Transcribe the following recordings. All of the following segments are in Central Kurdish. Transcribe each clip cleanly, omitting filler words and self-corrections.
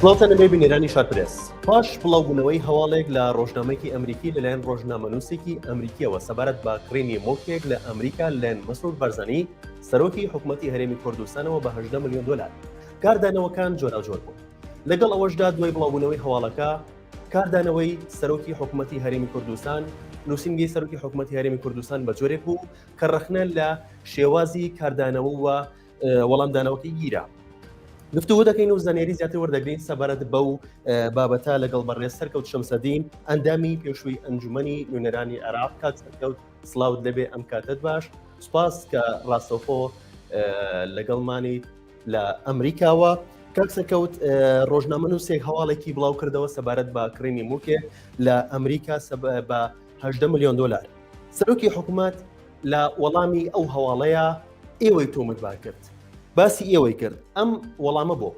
بڵاوتانەمەی بنێرانی شارپرس پاش بڵاوبوونەوەی هەواڵێک لە ڕۆژنامەیەکی ئەمریکی لەلایەن ڕۆژنامەنووسێکی ئەمریکیەوە سەبارەت بە کڕینی مڵکێک لە ئەمریکا لەن مەسعود بەرزەنی سەرۆکی حکوومەتی هەرێمی کوردستانەوە بە 18 ملیۆن دلار کاردانەوەکان جۆراوجۆر بوون. لەگەڵ ئەوەشدا دوای بڵاوبوونەوەی هەواڵەکە کاردانەوەی سەرۆکی حکوومەتی هەرێمی کوردستان نووسنگی سەرۆکی حکوومەتی هەرێمی کوردستان بە جۆرێک بوو کە ڕەخنە لە شێوازی کاردانەوە و وەڵامدانەوەکەی گیرە. گفتوگۆ دەکەین و زانیاری زیاتر وەردەگرین سەبارەت بەو بابەتە لەگەڵ بەڕێز سەرکەوت شەمسەدین ئەندامی پێشووی ئەنجومەنی نوێنەرانی عێراق کات سەرکەوت سڵاوت لەبێ ئەم کاتت باش سوپاس کە ڕاستەوخۆ لەگەڵمانی لە ئەمریکاوە کاک سەرکەوت ڕۆژنامەنووسێک هەواڵێکی بڵاو کردەوە سەبارەت بە کڕینی موکێ لە ئەمریکا بە 18 ملیۆن دلار. سەرۆکی حکوومەت لە وەڵامی ئەو هەواڵەیە ئێوەی تۆمتبار کرد. باسی ئێوەی کرد ئەم وەڵامە بۆ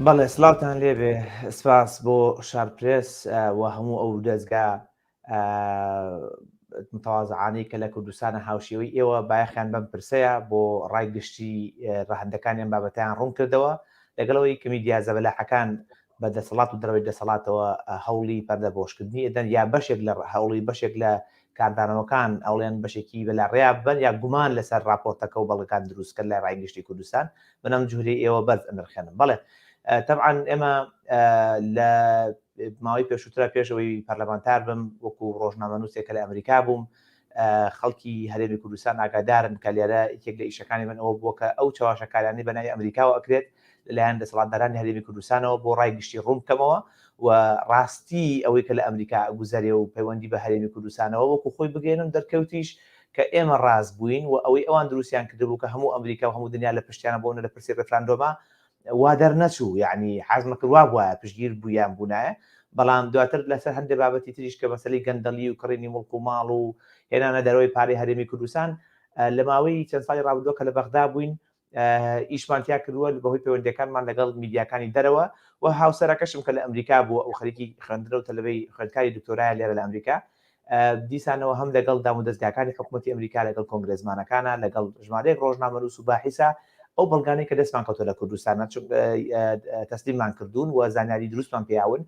بەڵێ سلااوتان لێبێ سپاس بۆ شارپرس و هەموو ئەو دەستگا متەوازعانی کە لە کوردستانە هاوشێوەی ئێوە بایەخیان بەم پرسەیە بۆ ڕای گشتی ڕاهەندەکانیان بابەتیان ڕوون کردەوە لەگەڵەوەی کە میدیا زەبەلاحەکان بە دەسەڵات و دەرەوەی دەسەڵاتەوە هەوڵی پەردەبۆشکردنی ئەدەن یا بەشێک لە هەوڵی بەشێک لە کاردانەوەکان ئەوڵێن بەشێکی بەلاڕێیا بن یا گومان لەسەر راپۆرتەکە و بەڵگەکان دروستکرد لە ڕایگەشتی کوردستان بنەم جوهری ئێوە بەرز ئەنرخێنم. بەڵێ طبعاً ئێمە لە ماوەی پێشووترە پێشەوەی پەرلەمانتار بم وەکو ڕۆژنامەنووسێکە لە ئەمریکا بووم خەڵکی هەرێمی کوردستان ئاگادارن کە لێرە یەکێک لە ئیشەکانی من ئەوە بووە کە ئەو چاواشەکارانی بەنای ئەمریکاوە ئەکرێت لەلایەن دەسەڵاتدارانی هەرێمی کوردستانەوە بۆ ڕایگشتی ڕوون بکەمەوە و ڕاستی ئەوەی کە لە ئەمریکا گوزەرێ و پەیوەندی بە هەرێمی کوردستانەوە وەکو خۆی بگەێنم دەرکەوتیش کە ئێمە ڕاست بووین و ئەوەی ئەوان دروستیان کردبوو کە هەموو ئەمریکا و هەموو دنیا لە پشتیانە بۆنە لە پرسی ڕفراندۆما وا دەرنەچوو یعنی حەزمە کردوا بووە پشتگیر بوویان بوونایە بەڵام دواتر لەسەر هەندێک بابەتی تریش کە مەسەلەی گەندەڵی و کڕینی مڵک و ماڵ و هێنانە دەرەوەی پارەی هەرێمی کوردستان لە ماوەی چەند ساڵی ڕابردووە کە لە بەغدا بووین ئیشمانتیا کردووە بەهۆی پەیوەندیەکانمان لەگەڵ میدیاکانی دەرەوە و هاوسەرەکەشم کە لە ئەمریکا بووە ئەو خەریکی خوێندنە و تەلەڤەی خوێندکاری دکتۆرایە لێرە لە ئەمریکا دیسانەوە هەم لەگەڵ دام و دەستگاکانی حکوومەتی ئەمریکا لەگەڵ کۆنگرێزمانەکانە لەگەڵ ژمارەیەک ڕۆژنامەنووس و باحیسە ئەو بەڵگانەی کە دەستمان کەوتە لە کوردستانە تەسلیممان کردوون و زانیاری دروستمان پیاون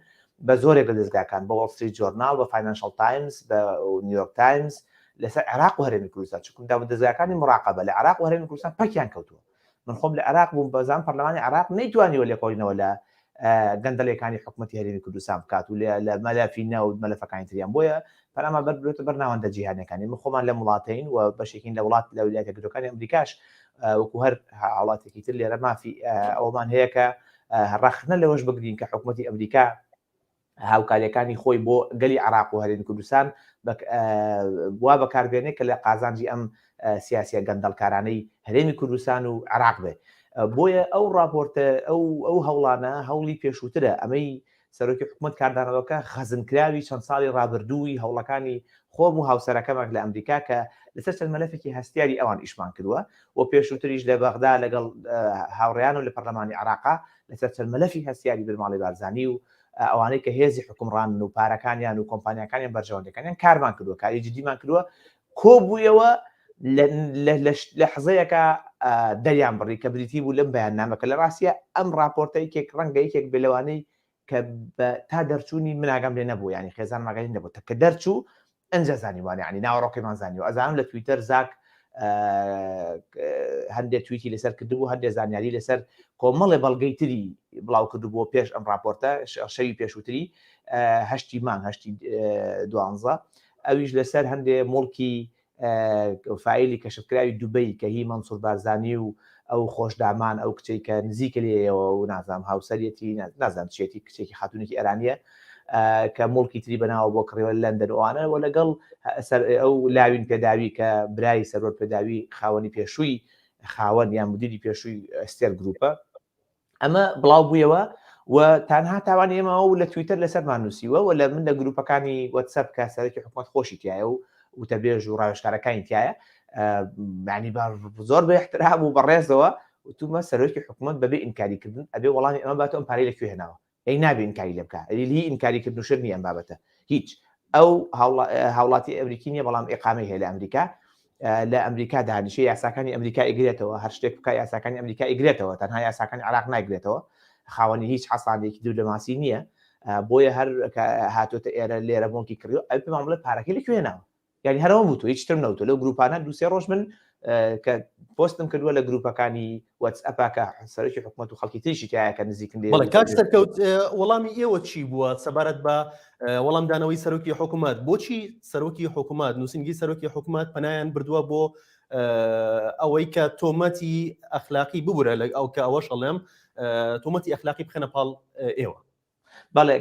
بە زۆرێک لە دەستگاکان بە وۆڵ ستریت جۆرنال بە فاینانشەڵ تایمز بە نیویۆرک تایمز لەسەر عێراق و هەرێمی کوردستان چونکە دام و دەستگاکانی مراقەبە لە عێراق و هەرێمی کوردستان پەکیان کەوتووە. من خۆم لە عێراق بووم بەزان پەرلەمانی عێراق نەیتوانیوە لێکۆڵینەوە لە گەندەڵەکانی حکوومەتی هەرێمی کوردستان بکات و لە مەلافی ناو مەلەفەکانی تریان بۆیە پەرامە بەربێتە بەرناوەندە جیهانەکانی من خۆمان لە وڵاتین و بەشێکین لە وڵات لە ویلایەتە یەکگرتووەکانی ئەمریکاش وەکو هەر وڵاتێکی تر لێرە مافی ئەومان هەیە کە ڕەخنە لەوەش بگرین کە حکوومەتی ئەمریکا هاوکاریەکانی خۆی بۆ گەلی عێراق و هەرێمی کوردستان وا بەکاربێنێت کە لە قازانجی ئەم سیاسیە گەندەڵکارانەی هەرێمی کوردستان و عێراق بێ بۆیە ئەو راپۆرتە ئەو هەوڵانە هەوڵی پێشووترە ئەمەی سەرۆکی حکوومەت کاردانەوەکە خەزنکراوی چەند ساڵی ڕابردووی هەوڵەکانی خۆم و هاوسەرەکەمێک لە ئەمریکا کە لەسەر چەند مەلەفێکی هەستیاری ئەوان ئیشمان کردووە و پێشووتریش لە بەغدا لەگەڵ هاوڕێیان و لە پەرلەمانی عێراقا لەسەر چەند مەلەفی هەستیاری بنماڵی بارزانی و ئەوانەی کە هێزی حکومڕان و پارەکانیان و کۆمپانیەکانیان بەرژەوەندەکانیان کارمان کردووە کاری جدیمان کردووە کۆبوویەوە لە حزەیەکە دەریان بڕی کە بریتی بوو لەم بەیاننامەکە لە ڕاستیە ئەم راپۆرتەی کێک ڕەنگە یەکێک بێلەوانەی کە تا دەرچوونی مناگەم لێ نەبوو ینی خێزان ماگەی نەبوو کە دەرچوو ئەنجە زانیوان ینی ناوەڕۆکیمان زانیوە ئەزانم لە تویتەر زاک هەندێک تویتی لەسەر کردبوو هەندێک زانیاری لەسەر کۆمەڵێ بەڵگەی تری بڵاو کردبووە پێش ئەم راپۆرتە شەوی پێشووتری هەشتی مانگ هەشتی 12 ئەویش لەسەر هەندێک مڵکی فعیلی کەشفکراوی دووبەی کە هی مەنسوور بارزانی و ئەو خۆشدامان ئەو کچەی کە نزیکە لێەوە و نازام هاوسەرەتی نازانام چێتی کچێکی خاتونێکی ئێرانیە کە مڵکی تری بەناوە بۆ کڕێوە لەندەنوانە و لەگەڵ ئەو لاوین پێداوی کە برای سەرۆر پێداوی خاوەنی پێشووی خاوەن یان مدیری پێشووی ئەستێر گروپە ئەمە بڵاو بوویەوە و تانها تاوانی ئێمەوە و لە تویتەر لەسەرمان نووسیوە و لە من لە گروپەکانی وەتسەپ کە سەرۆکی حکوومەت خۆشی تایە و وتەبێژ و ڕاوێژکارەکانی تایە معنی زۆر بە احترام و بەڕێزەوە وتومە سەرۆکی حکوومەت بەبێ ئینکاریکردن ئەبێ وەڵامی ئەمە باتەوە ئەم پارەی لەکوێ هێناوە ئەی نابێ ئینکاری لێ بکە هی ئینکاریکردن و شر نیە ئەم بابەتە هیچ ئەو هاوڵاتی ئەمریکی نیە بەڵام ئیقامەی هەیە لە ئەمریکا لە ئەمریکا دانیشە یاساکانی ئەمریکا ئیگرێتەوە هەر شتێک بکە یاساکانی ئەمریکا ئیگرێتەوە تەنها یاساکانی عێراق نایگرێتەوە خاوەنی هیچ حەسانێکی دیپلۆماسی نییە بۆیە هەر هاتوۆتە ئێرە لێرە بۆنکی کردو ئەو پێمان بڵێ پارەکەی لەکوێناوە یعنی هەرەوە بوو هیچ تر نەوتە لەو گروپانە دوسێ ڕۆژ من کە پۆستم کردووە لە گروپەکانی واتسئەپاکە سەرۆکی حکوومەت و خەڵکی تریشی تایە کە نزیکن بەڵێ کاک سەرکەوت وەڵامی ئێوە چی بووە سەبارەت بە وەڵامدانەوەی سەرۆکی حکوومەت بۆچی سەرۆکی حکوومەت نووسنگی سەرۆکی حکوومەت پەنایان بردووە بۆ ئەوەی کە تۆمەتی ئەخلاقی ببورە لە ئەو کە ئەوەش ئەڵێم تۆمەتی ئەخلاقی بخەنە پاڵ ئێوە بەڵێ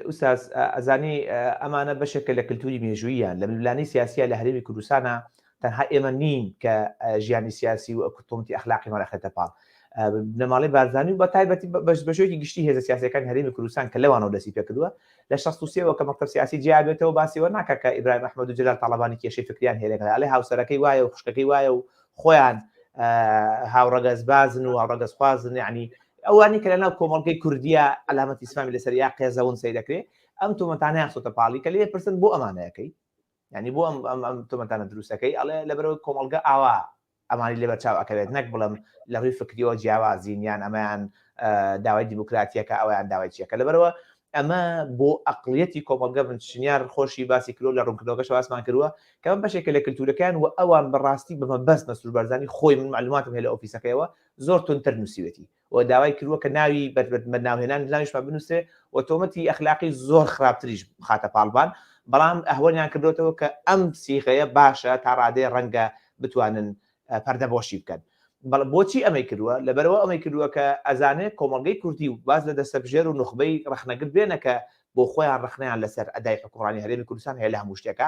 ئوستاز ئەزانی ئەمانە بەشێکە لە کللتوری مێژووییان لە ململانی سیاسیە لە هەرێمی کوردستانە تەنها ئێمە نین کە ژیانی سیاسی و تۆمەتی ئەخلاقی مەرەخێتە پاڵ بنەماڵی بارزانانی و بە تایبەتی بەشێکی گشتی هێزە سیاسەکانی هەرێمی کوردستان کە لەوانەوە دەسی پێ کردووە لە 63ەوە کە مەکتەب سیاسی جیابێتەوە باسیەوە ناکە کە ئیبراهیم ئەحمەد و جەلال تاڵەبانی کێشەی فکریان هەیە لەگەڵ ئەڵێ هاوسەرەکەی وایە و خوشکەکەی وایە و خۆیان هاوڕەگەز بازن و هاوڕەگەز خوازن یعنی ئەوانی کە لەناو کۆمەڵگەی کوردیە علامەتی ئیسلامی لەسەر یا قێزەون سەی دەکرێت ئەم تۆمەتانە یاسۆتە پاڵی کە لێ پرسن بۆ ئەمانەیەکەی یعنی بۆ ئەم تۆمەتانە دروستەکەی ئەڵێ لەبەرەوەی کۆمەڵگە ئاوا ئەمانی لێ بەرچاو ئەکەوێت نەک بڵم لە ڕووی فکریەوە جیاوازینیان ئەمەیان داوای دیموکراتیەکە ئەویان داوای چیەکە لەبەرەوە ئەمە بۆ ئەقلیەتی کۆمەڵگە بنشینیار خۆشی باسی کلۆ لە ڕوونکردەوەکەش واسمان کردووە کە ئەم بەشێکە لە کللتورەکان و ئەوان بەڕاستی بەمە بەس مەسرور بەرزانی خۆی من معلوماتم هەیە لە ئۆفیسەکەیەوە زۆر تونتر نووسیوێتی و داوای کردووە کە ناوی بەناوهێنان زانیشمان بنووسێ و تۆمەتی ئەخلاقی زۆر خراپتریش خاتە پاڵبان بەڵام ئەهوەنیان کردوێتەوە کە ئەم سیخەیە باشە تا ڕادێ ڕەنگە بتوانن پەردەبۆشی بکەن بۆچی ئەمەی کردووە لەبەرەوە ئەمەی کردووە کە ئەزانێت کۆمەڵگەی کوردی و باز لە دەسەبژێر و نخبەی ڕخنەگرت بێنەکە بۆ خۆیان ڕخنیان لەسەر ئەدای حکوڕانی هەرێمی کوردستان هەیە لە هەموو شتێکە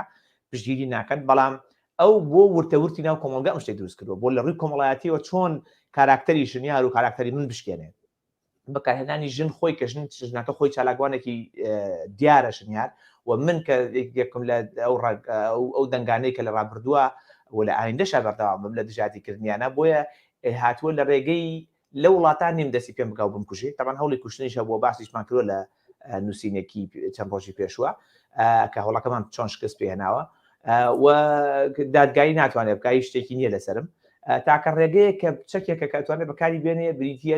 پشتگیری ناکەن بەڵام ئەو بۆ ورتەورتی ناو کۆمەڵگە ئەم شتێک دروست کردووە بۆ لە ڕووی کۆمەڵایەتیەوە چۆن کاراکتەری ژنیار و کاراکتەری من بشکێنێت بەکارهێنانی ژن خۆی کە ژناتە خۆی چالاکوانێکی دیارە ژنیار و من کە یەکم لە ئەو دەنگانەی کە لە ڕابردووە و لە ئایندەشا بەردەوام بم لە دژاتی کردنیانە بۆیە هاتووە لە ڕێگەی لە وڵاتان نیم دەستی پێم بگاو بمکوژێت تاوان هەوڵی کوشتنیشە بۆ باسیشمان کردووە لە نووسینێکی چەند ڕۆژی پێشووە کە هەوڵەکەمان چۆن شکست پێهێناوە و دادگایی ناتوانێت بکای شتێکی نییە لەسرم تاکە ڕێگەیە کە چەکێکە کەتوانێت بەکاری بێنێ بریتە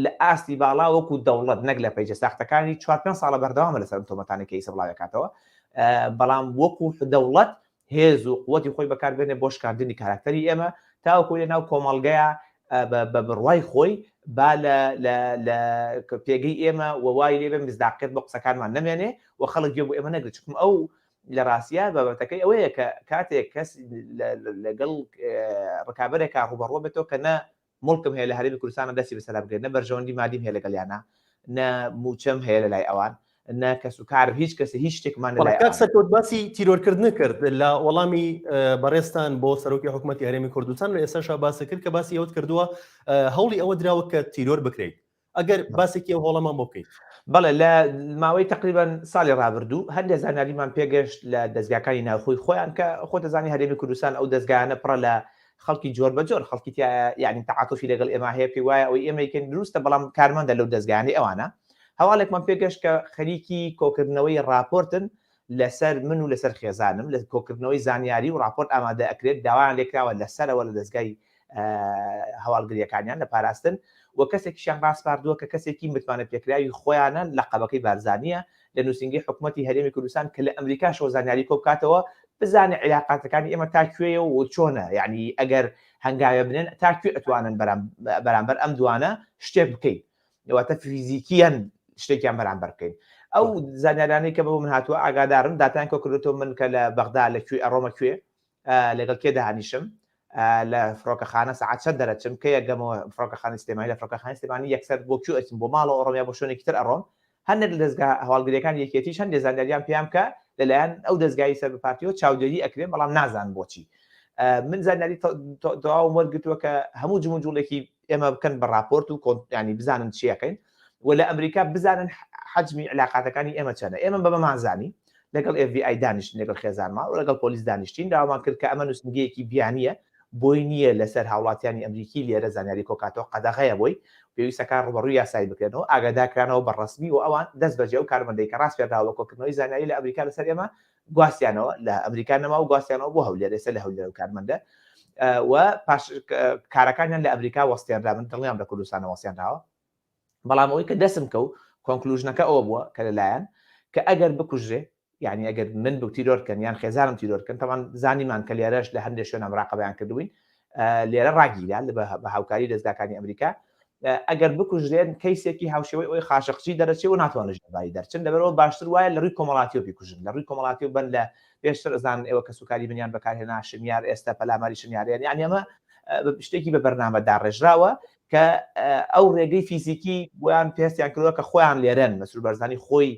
لە ئاستی باڵا وەکو دەوڵەت نەک لە پەیجە ساختەکانی 4-5 ساڵە بەردەوامە لەسەر تۆمەتانێکی ئیسە بڵاوەکاتەوە بەڵام وەکو دەوڵەت هێز و قوتی خۆی بەکاربێنێ بۆ شکاردنی کاراکتەری ئێمە تاوەکو لە ناو کۆمەڵگەیە بە بڕوای خۆی با لە پێگەی ئێمە ووای لێبێ مزداقێت بە قسەکانمان نەمێنێ و خەڵک گوێ بۆ ئێمە نەگرێت چکم ئەو لە ڕاستیە بابەتەکەی ئەوەیە کە کاتێک کەس لەگەڵ ڕکابەرێکا ڕوبەڕوە بێتەوە کە نە مڵکم هەیە لە هەرێمی کوردستانە دەستی بەسەر بگرێت نە بەرژەوەندی مادیم هەیە لەگەڵیانە نە موچەم هەیە لە لای ئەوان نە کەس و کار هیچ کەسی هیچ شتێکمان سەرکەوت باسی تیرۆرکردن کرد لە وەڵامی بەڕێستان بۆ سەرۆکی حکوومەتی هەرێمی کوردستان و ئێستاشا باسی کرد کە باسی ئەوت کردووە هەوڵی ئەوە دراوە کە تیرۆر بکرێت ئەگەر باسێکی ئەو هەوڵەمان بۆ بکەیت بەڵێ لە ماوەی تقریبان ساڵی ڕابردوو هەندێک زانیاریمان پێگەشت لە دەستگاکانی ناوخۆی خۆیان کە خۆ دەزانی هەرێمی کوردستان ئەو دەستگایانە پڕە لە خەڵکی جۆر بە جۆر خەڵکی یعنی تعاتوفی لەگەڵ ئێمە هەیە پێی وایە ئەوەی ئێمە یەکەن دروستە بەڵام کارمەندە لەو دەستگایانی ئەوانە هەواڵێکمان پێگەشت کە خەریکی کۆکردنەوەی راپۆرتن لەسەر من و لەسەر خێزانم لە کۆکردنەوەی زانیاری و راپۆرت ئامادە ئەکرێت داوایان لێکراوە لەسەرەوە لە دەستگای هەواڵگریەکانیان لە پاراستن و کەسێکیشیان ڕاستپاردووە کە کەسێکی متمانە پێکراوی خۆیانە لە قەبەکەی بارزانیە لە نووسنگی حکوومەتی هەرێمی کوردستان کە لە ئەمریکاشەوە زانیاری کۆبکاتەوە بزانێ علاقاتەکانی ئێمە تاکوێیە و چۆنە یعنی ئەگەر هەنگاوێ بنێن تاکوێ ئەتوانن بەرامبەر ئەم دوانە شتێک بکەین ئەواتە فیزیکیان شتێکیان بەرامبەر بکەین ئەو زانیارانەی کە بۆ من هاتووە ئاگادارم داتان کۆکردێتەوە من کە لە بەغدا لەکوێ ئەڕۆمە کوێ لەگەڵ کێ داهانیشم لە فڕۆکەخانە سەعات چەند دەرەچم کە یەکگەمەوە فڕۆکەخانی سلێمانی لە فڕۆکەخانی سلێمانی یەکسەر بۆ کوێ ئەچم بۆ ماڵەوە ئەڕۆم یا بۆ شوێنێکی تر ئەڕۆم هەندێک لە دەستگا هەواڵگریەکان یەکێتیش هەندێک زانیاریان پێیان کە لەلایەن ئەو دەستگای سەربەپارتیەوە چاودێری ئەکرێن بەڵام نازان بۆچی من زانیاری تەواو وەرگرتووە کە هەموو جموجوڵێکی ئێمە بکەن بە راپۆرت و ینی بزانن چیەکەین و لە ئەمریکا بزانن حجمی علاقاتەکانی ئێمە چەنە ئێمە بەمانزانی لەگەڵ FBI دانیشتین لەگەڵ خێزانمان و لەگەڵ پۆلیس دانیشتین داوامان کرد کە ئەمە نووسنگەیەکی بیانیە بۆی نییە لەسەر هاوڵاتیانی ئەمریکی لێرە زانیاری کۆکاتەوە قەدەغەیە بۆی پێویستەکان ڕوبەڕووی یاسایی بکرێنەوە ئاگادارکرانەوە بەڕسمی و ئەوان دەست بەجێ و کارمەندەی کە ڕاست پێدراوە کۆکردنەوەی زانیاری لە ئەمریکا لەسەر ئێمە گواستیانەوە لە ئەمریکا نەما و گواستیانەوە بۆ هەولێر ئێستا لە هەولێر و کارمەندە و پاش کارەکانیان لە ئەمریکا وەستێنرا من دڵنیام لە کوردستانە وەستێنراوە بەڵام ئەوەی کە دەسم کەوت کۆنکلوژنەکە ئەوە بووە کە لەلایەن کە ئەگەر بکوژێ یعنی ئەگەر من بە تیرۆرکەن یان خێزانم تیرۆرکەن تەمان زانیمان کە لێرەش لە هەندێک شوێنە مراقەبەیان کردوین لێرە ڕاگیران بە هاوکاری دەستگاکانی ئەمریکا ئەگەر بکوژێن کەیسێکی هاوشێوەی ئەوی خاشەقچی دەرەچێ و ناتوانن ژێبایی دەرچن لەبەرەوە باشتر وایە لە ڕووی کۆمەڵاتیەوە بیکوژن لە ڕووی کۆمەڵاتی بن لە پێشتر ئەزان ئێوە کە سوکاری بنیان بەکارهێنا شمیار ئێستا پەلاماری شمیاریان یعنی ئەمە شتێکی بە بەرنامەدا ڕێژراوە کە ئەو ڕێگەی فیزیکی بۆیان پێستیان کردووە کە خۆیان لێرەن مەسرور بەرزانی خۆی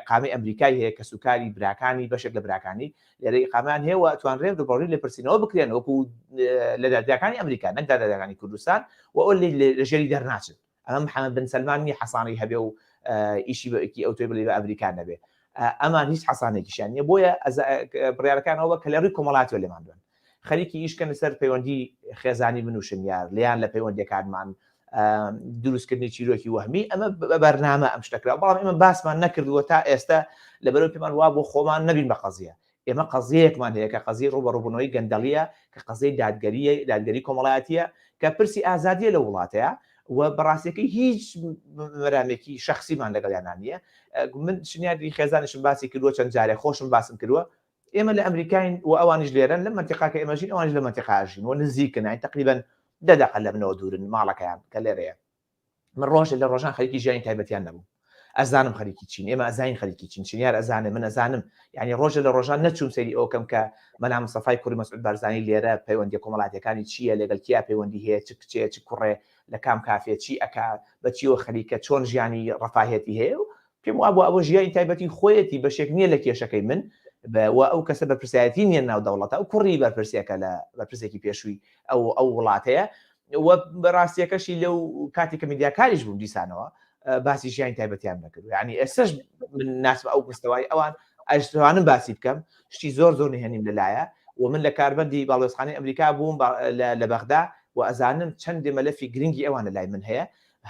قامی ئەمریکای هەیە کە سوکاری براکانی بەشێک لە براکانی لێرەی قامیان هەیە و ئەتوانرێن ڕێبڕی لێ پرسیینەوە بکرێن وەکو لە دادگاکانی ئەمریکا نەک دادگاکانی کوردستان و ئەو لە ژێری دەرناچن ئەمە محەممەد بن سەلمانی حەسانی هەبێ و ئیشی بەکی ئەو توێ بڵێ بە ئەمریکا نەبێ ئەمان هیچ حەسانێکیشان نیە بۆیە بڕیارەکانەوە کە لە ڕووی کۆمەڵاتیەوە لێمان دوێن خەریکی ئیشکە لەسەر پەیوەندی خێزانی من و شمیار لیان لە پەیوەندیەکانمان دروستکردنی چیرۆکی وەهمی ئەمە بەرنامە ئەم شتەکرا بەڵام ئێمە باسمان نەکردووە تا ئێستا لەبەرەوەی پێمان وا بۆ خۆمان نەبین بە قەزیە ئێمە قەزیەکمان هەیە کە قەزیە ڕوبەڕووبوونەوەی گەندەڵیە کە قەزەی دادگەری کۆمەڵایەتیە کە پرسی ئازادیە لە وڵاتەیە و بەڕاستیەکەی هیچ مەرامێکی شخصیمان لەگەڵیانان نییە من شنیاری خێزانشم باسی کردووە چەند جارێ خۆشم باسم کردووە ئێمە لە ئەمریکاین و ئەوانیش لێرن لە منتیقاکە ئێمەژین ئەوانش لە منتیقاژین و نزیکن تقریبا دەدەقە لە منەوە دوورن ماڵەکەیان کە لێرەیە من ڕۆژ لە ڕۆژان خەریکی ژیانی تایبەتیان نەبوو ئەزانم خەریکی چین ئێمە ئەزانین خەریکی چین چینیار ئەزانێ من ئەزانم یعنی ڕۆژە لە ڕۆژان نەچوم سەری ئەوکەم کە مەلام مستەفای کوڕی مەسعود بارزانی لێرە پەیوەندی کۆمەڵاتیەکانی چییە لەگەڵ کیا پەیوەندی هەیە چ کچێ چ کوڕێ لە کام کافێ چی ئەکا بەچیەوە خەریکە چۆن ژیانی ڕەفاهێتی هەیە و پێم وا بۆ ئەوە ژیانی تایبەتی خۆیەتی بەشێک نییە لە کێشەکەی من ئەو کەسە بەرپرسایەتی نیە ناو دەوڵەتە و کوڕی بەرپرسیەکە لە بەرپرسێکی پێشووی ئەو وڵاتەیە و بەڕاستیەکەشی لەو کاتی کە میدیاکاریش بووم دیسانەوە باسی ژیانی تایبەتیان نەکردو یعنی ئێستش من ناسم ئەو مستەوای ئەوان ئەشتوانم باسی بکەم شتی زۆر نهێنیم لەلایە و من لە کاربەندی باڵێزخانەی ئەمریکا بووم لە بەغدا و ئەزانم چەندێ مەلەفی گرنگی ئەوان لە لای من هەیە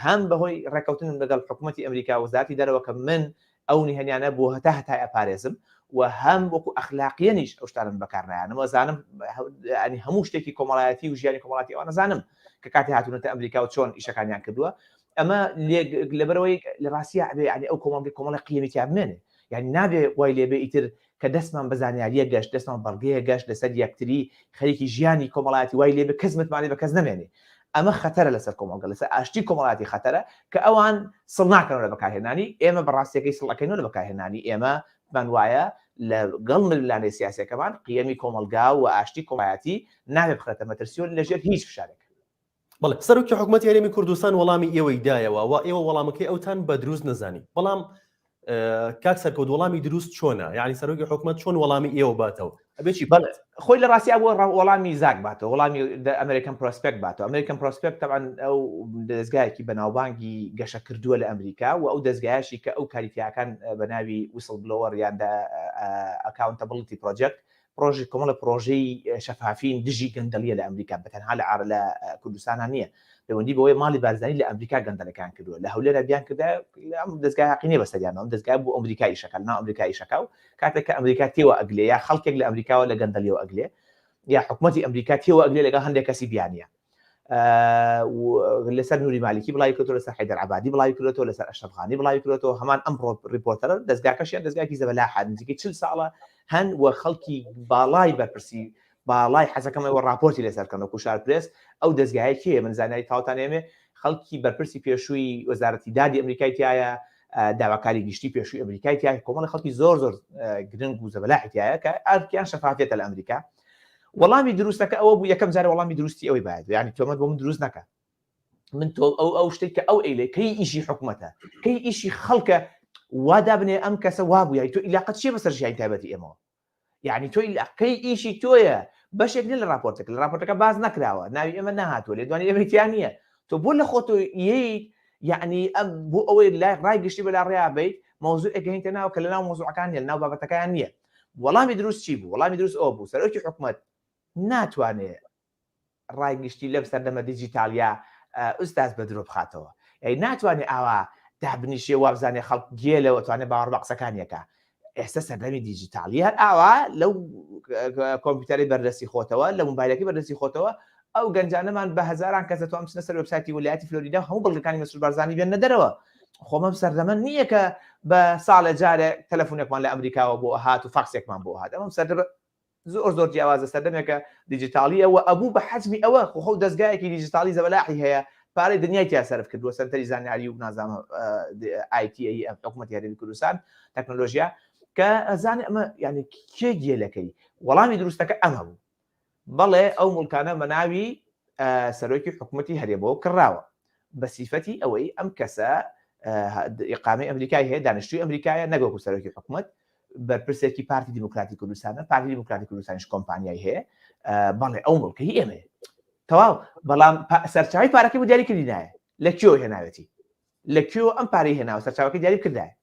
هەم بەهۆی ڕێکەوتنم لەگەڵ حکوومەتی ئەمریکا وەزارەتی دەرەوە کە من ئەو نهێنیانە بۆ هەتا ئەپارێزم و هەم وەکو ئەخلاقیەنیش ئەو شتانم بەکارنایانەوە زانم ینی هەموو شتێکی کۆمەڵایەتی و ژیانی کۆمەڵاتی ئەوانە زانم کە کاتی هاتوونەتە ئەمریکا و چۆن ئیشەکانیان کردووە ئەمە لەبەرەوەی لە ڕاستیە ینی ئەو کۆمەڵی قیمەتی بمێنێ یعنی نابێ وای لێبێ ئیتر کە دەستمان بە زانیاریە گەشت دەستمان بەڵگەیە گەشت لەسەر یەکتری خەریکی ژیانی کۆمەڵاتی وای لێبێ کەسمتمانی بە کەس نامێنێ ئەمە خەتەرە لەسەر کۆمەڵگە لەسەر ئاشتی کۆمەڵاتی خەتەرە کە ئەوان سڵ ناکەنەوە لە بەکارهێنانی ئێمە بەڕاستیەکەی سڵەکەینەوە لە بەکارهێنانی ئێمە من وایە لەگەڵ ملانەی سیاسەکەمان قیەمی کۆمەلگا و ئاشتی کۆمەڵایەتی نابێ بخرێتە مەترسیۆن لەژێر هیچ فشارێک بەڵێ سەرۆکی حکوومەتی هەرێمی کوردستان وەڵامی ئێوەی دایەوە و ئێوە وەڵامەکەی ئەوتان بە دروست نەزانی بەڵام کاک سەرکەوت وەڵامی دروست چۆنە یعنی سەرۆکی حکوومەت چۆن وەڵامی ئێوە باتەوە ئەبێکی خۆی لە ڕاستی بۆ وەڵامی زاک باتەوە وەڵامی ئەمریکن پرۆسپێکت باتەوە ئەمریکن پرۆسپێکت تەبعاً ئەو دەستگایەکی بەناوبانگی گەشە کردووە لە ئەمریکا و ئەو دەستگایشی کە ئەو کاریتیاکان بە ناوی وسڵ بلۆوەر یاندا ئەکاونتەبڵتی پرۆجێکت پرۆژی کۆمەڵە پرۆژەی شەفافین دژی گەندەڵیە لە ئەمریکا بەتەنها لە کوردستانان نییە پەیوەندی بەوەی ماڵی بارزانی لە ئەمریکا گەندەلەکان کردووە لە هەولێرە بیان کردا ئەم دەستگای حەقینێ بەسەریانەوە دەستگای بۆ ئەمریکای شەکەل ناو ئەمریکای شەکە و کاتێک کە ئەمریکا تێوە ئەگلێ یا خەڵکێک لە ئەمریکاوە لە گەندەلیەوە ئەگلێ یا حکوومەتی ئەمریکا تێوە ئەگلێ لەگەڵ هەندێک کەسی بیانیە لەسەر نوری مالیکی بڵاوی کردووە لەسەر حیدەر عەبادی بڵاوی کردووە لەسەر ئەشرەف غانی بڵاوی کردووە هەمان ئەم ریپۆرتەرە دەستگاکەشیان دەستگاکی زەبەلاحە نزیکەی 40 ساڵە هەن و خەڵکی باڵای بەرپرسی باڵای حەزەکەمەوە راپۆرتی لەسەرکەن وەکو شار پرێس ئەو دەستگایەکیە من زانایی تاوتانێمێ خەڵکی بەرپرسی پێشووی وەزارەتی دادی ئەمریکای تایە داواکاری گشتی پێشووی ئەمریکای تایە کۆمەڵی خەڵکی زۆر گرنگ و زەبەلاحی تایە کە ئەرکیان شەفافێتە لە ئەمریکا وەڵامی دروستەکە ئەوە بوو یەکەم جارە وەڵامی دروستی ئەوەی باید یعنی تۆمەت بۆ من دروست نەکە من تۆ ئەو شتێک کە ئەو ئەیلێ کەی ئیشی حکوومەتە کەی ئیشی خەڵکە وادا بنێ ئەم کەسە وابوو یانی تۆ ئیلاقەت چیە بەسەر ژیانی تایبەتی ئێمەوە یعنی تۆ ئیلاقەی ئیشی تۆیە بەشێک لە راپۆرتەکە باز نەکراوە ناوی ئێمە نەهاتوە لێ دوانی ئەمریکیان نییە تۆ بۆ لە خۆتۆ یەیت یعنی ئەم بۆ ئەوەی ڕای گشتی بەلا ڕێیا بیت مۆزوع ئەگەهێنتە ناو کە لەناو مۆزوعەکان نیە لەناو بابەتەکەیان نییە وەڵامی دروست چی بوو وەڵامی دروست ئەوە بوو سەرۆکی حکوومەت ناتوانێت ڕای گشتی لەم سەردەمە دیجیتالیا ئوستاز بە درۆ بخاتەوە ئەی ناتوانێت ئاوا دابنیشێ وابزانێ خەڵک گێلەوە توانێت باوەڕ بە قسەکانیەکە ئێستا سەردەمی دیجیتالی هەر ئاوا لەو کۆمپیوتەری بەردەستی خۆتەوە لە موبایلەکەی بەردەستی خۆتەوە ئەو گەنجانەمان بە هەزاران کەس دەتوانن بچنە سەر وێبسایتی ویلایەتی فلۆریدا هەموو بەڵگەکانی مەسعود بارزانی بێنە دەرەوە. خۆمەم سەردەمە نییە کە بە ساڵە جارێک تەلەفۆنێکمان لە ئەمریکاوە بۆ هات و فاکسێکمان بۆ هات. ئەمەم سەردەمە زۆر جیاوازە سەردەمێکە دیجیتالی ئەوە ئەبوو بە حەجمی ئەوە خۆ دەستگایەکی دیجیتالی زەبەلاحی هەیە پارەی دنیای تیا سەرف کردووە سەرتەری زانیاری و نازانم IT حکوومەتی هەرێمی کوردستان تەکنۆلۆژیا کە ئەزانێ ئەمە یعنی کێ گێلەکەی وەڵامی دروستەکە ئەمە بوو بەڵێ ئەو مڵکانە بە ناوی سەرۆکی حکوومەتی هەرێمەوە کڕاوە بە سیفەتی ئەوەی ئەم کەسە ئیقامی ئەمریکای هەیە دانیشتوی ئەمریکایە نەگەوەکو سەرۆکی حکوومەت بەرپرسێکی پارتی دیموکراتی کوردستانە پارتی دیموکراتی کوردستانیش کۆمپانیای هەیە بەڵێ ئەو مڵکەی ئێمە تەواو بەڵام سەرچاوی پارەکەی بۆ دیاری کردینایە لەکوێ هێناوێتی لەکوێ ئەم پارەی هێناوە سەرچاوەکەی دیاری کردایە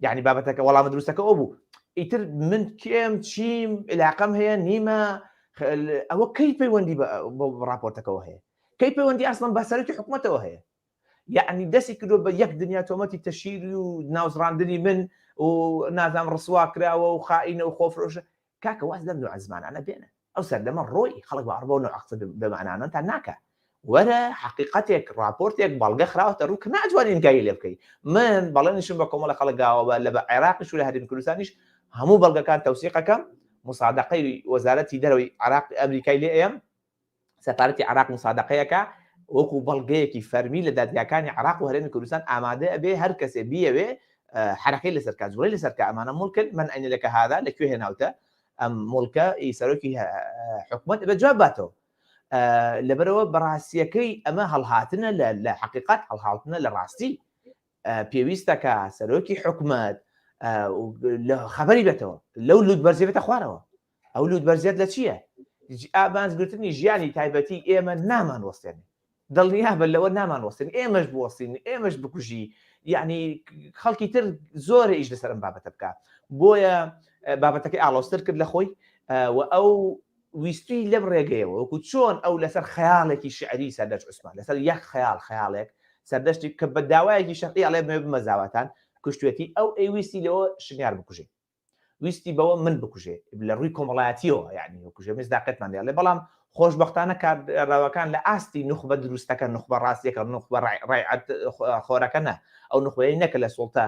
یعنی بابەتەکە وەڵامە دروستەکە ئەو بوو ئیتر من کێم چیم علاقەم هەیە نیمە ئەوە کەی پەیوەندی بە ڕاپۆرتەکەەوە هەیە کەی پەیوەندی ئاسڵم بە سەرۆکی حکوومەتەوە هەیە یعنی دەستی کردو بە یەک دنیا تۆمەتی تەشیری و ناوزڕاندنی من و نازام ڕسوا کراوە و خائینە و خۆفرۆشە کاکە واز لەم نوع زمانانە بێنە ئەو سەردەمە ڕۆی خەڵک بەڕبە و نوعقسە بەمانانە تا ناکە وەرە حقیقەتێک راپۆرتێک بەڵگە خراوەتە ڕوو کە ناتوانین گای لێ بکەیت من بەڵێنشم بە کۆمەڵە خەڵک گاوە لە بە عێراقیش و لە هەرێمی کوردستانیش هەموو بەڵگەکان تەوسیقەکەم مصادقەی وەزارەتی دەرەوەی عراق ئەمریکای لێ ئەم سەفارەتی عراق مصادقەیەکە وەکو بەڵگەیەکی فەرمی لە دادگاکانی عراق و هەرێمی کوردستان ئامادە ئەبێ هەر کەسێ بیەوێ حرەکەی لەسەر کات زۆرەی لەسەرکە ئەمانە مڵکن من ئەینە لەکە هادا لەکوێ هێناوتە ئەم مڵکە سەرۆکی حکوومەت بە جواب باتەوە لەبەرەوە بەڕاستیەکەی ئەمە هەڵهاتنە لە حقیقت هەڵهاتنە لە ڕاستی پێویستە کە سەرۆکی حکوومەت لە خەبەری بێتەوە لەو لوت بەرزێ بێتە خوارەوە ئەو لوت بەرزێت لە چییە ئابانزگرتنی ژیانی تایبەتی ئێمە نامان وەستێنێ دڵنیا بە لەوە نامان وەستێن ئێمەش بوەستین ئێمەش بکوژی یعنی خەڵکی تر زۆر ئیش لەسەر ئەم بابەتە بکە بۆیە بابەتەکەی ئاڵۆستر کرد لە خۆی و ئەو ویستی لەم ڕێگەیەوە وەکو چۆن ئەو لەسەر خەیاڵێکی شعری سەردەست عوسمان لەسەر یەک خەیاڵێک سەردەشتی کە بە داوایەکی شەرعی ئەڵێ بمەزاواتان کوشتوێتی ئەو ویستی لەوە شنیار بکوژێ ویستی بەوە من بکوژێ لە ڕووی کۆمەڵایەتیەوە یعنی وەکوژێ مزداقەتمان لێ بەڵام خۆشبەختانە کارڕاوەکان لە ئاستی نخبە دروستەکە نخبە ڕاستیەکە نخبە ڕایعەت خۆرەکە نە ئەو نخبەیە نەکە لە سوڵتە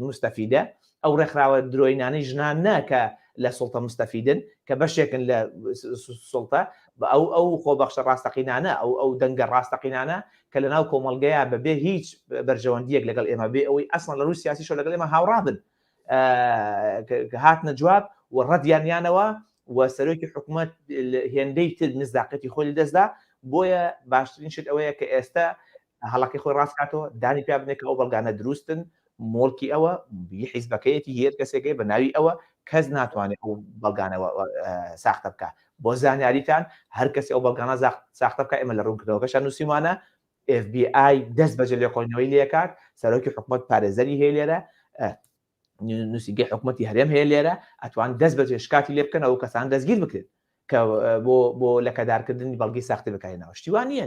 مستەفیدە ئەو ڕێکخراوە درۆینانەی ژنان ناکە لە سوڵتە مستەفیدن کە بەشێکن لە سوڵتە ئەو خۆبەخشە ڕاستەقینانە ئەو دەنگە ڕاستەقینانە کە لە ناو کۆمەڵگەیە بەبێ هیچ بەرژەوەندیەک لەگەڵ ئێمە بێ ئەوەی ئەسڵن لە ڕووی سیاسیشۆ لەگەڵ ئێمە هاوڕابن هاتنە جواب و ڕەدیانیانەوە و سەرۆکی حکوومەت هێندەی تر مزداقەتی خۆی دەستدا بۆیە باشترین شت ئەوەیە کە ئێستا هەڵەکەی خۆی ڕاستکاتەوە دانی پیا بنێت کە ئەو بەڵگانە دروستن مۆڵکی ئەوە حیزبەکەیەتی هەیە کەسێکی بە ناوی ئەوە کەس ناتوانێت ئەو بەڵگانەوە ساختە بکە بۆ زانیاریتان هەر کەسی ئەو بەڵگانە ساختە بکە ئێمە لە ڕوونکردەوەکەشان نووسیمانە FBI دەست بەجێ لێکۆڵینەوەی لێکات سەرۆکی حکوومەت پارێزەری هەیە لێرە نووسیگەی حکوومەتی هەرێم هەیە لێرە ئەتوان دەست بەجێ شکاتی لێ بکەن ئەو کەسان دەستگیر بکرێت کە بۆ لەکەدارکردنی بەڵگی ساختی بکەینەوە شتیوان نییە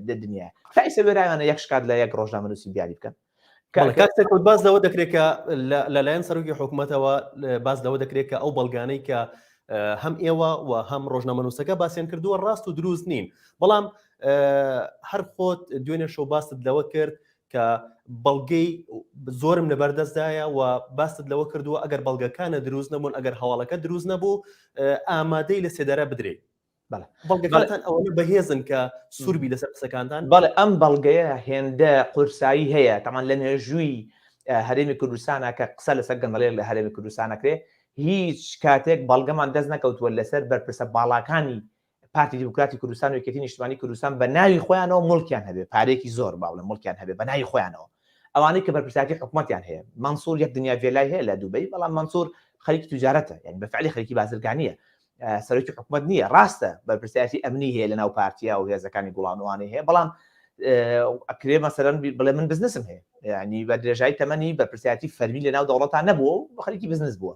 لە دنیا فایسە بێرایانە یەک شکات لە یەک ڕۆژنامە نووسی بیاری بکەن باز لەوە دەکرێت کە لەلایەن سەرۆکی حکوومەتەوە باز لەوە دەکرێت کە ئەو بەڵگانەی کە هەم ئێوە و هەم ڕۆژنامە نووسەکە باسیێن کردووە ڕاست و دروست نین بەڵام هەر خۆت دوێنێ شەو باست لەوە کرد کە بەڵگەی زۆرم لەبەردەستدایە و باست لەوە کردووە ئەگەر بەڵگەکانە دروست نەبوون ئەگەر هەواڵەکە دروست نەبوو ئامادەی لە سێدەرە بدرێت بەڵگەکانتان ئەوە بەهێزن کە سووربی لەسەر قسەکانتان بەڵێ ئەم بەڵگەیە هێندە قورسایی هەیە تامان لە نێژووی هەرێمی کوردستانە کە قسە لەسەر گەندەڵێک لە هەرێمی کوردستانەکرێ هیچ کاتێک بەڵگەمان دەست نەکەوتووە لەسەر بەرپرسە باڵاکانی پارتی دیموکراتی کوردستان و یەکێتی نیشتیمانی کوردستان بە ناوی خۆیانەوە مڵکیان هەبێ پارێکی زۆر باوڵە مڵکیان هەبێ بە ناوی خۆیانەوە ئەوانەی کە بەرپرساتی حکوومەتیان هەیە منسوور یەک دنیا ڤێلای هەیە لە دووبەی بەڵام منسوور خەریکی توجارەتە یعنی بەفعلی خەریکی بازرگانیە سەرۆکی حکوومەت نییە ڕاستە بەرپرسایەتی ئەمنی هەیە لە ناو پارتیا و هێزەکانی گوڵانوانی هەیە بەڵام ئەکرێ مەسەرەن بڵێ من بزنسم هەیە یعنی بە درێژایی تەمەنی بەرپرسایەتی فەرمی لە ناو دەوڵەتان نەبووە و خەریکی بزنس بووە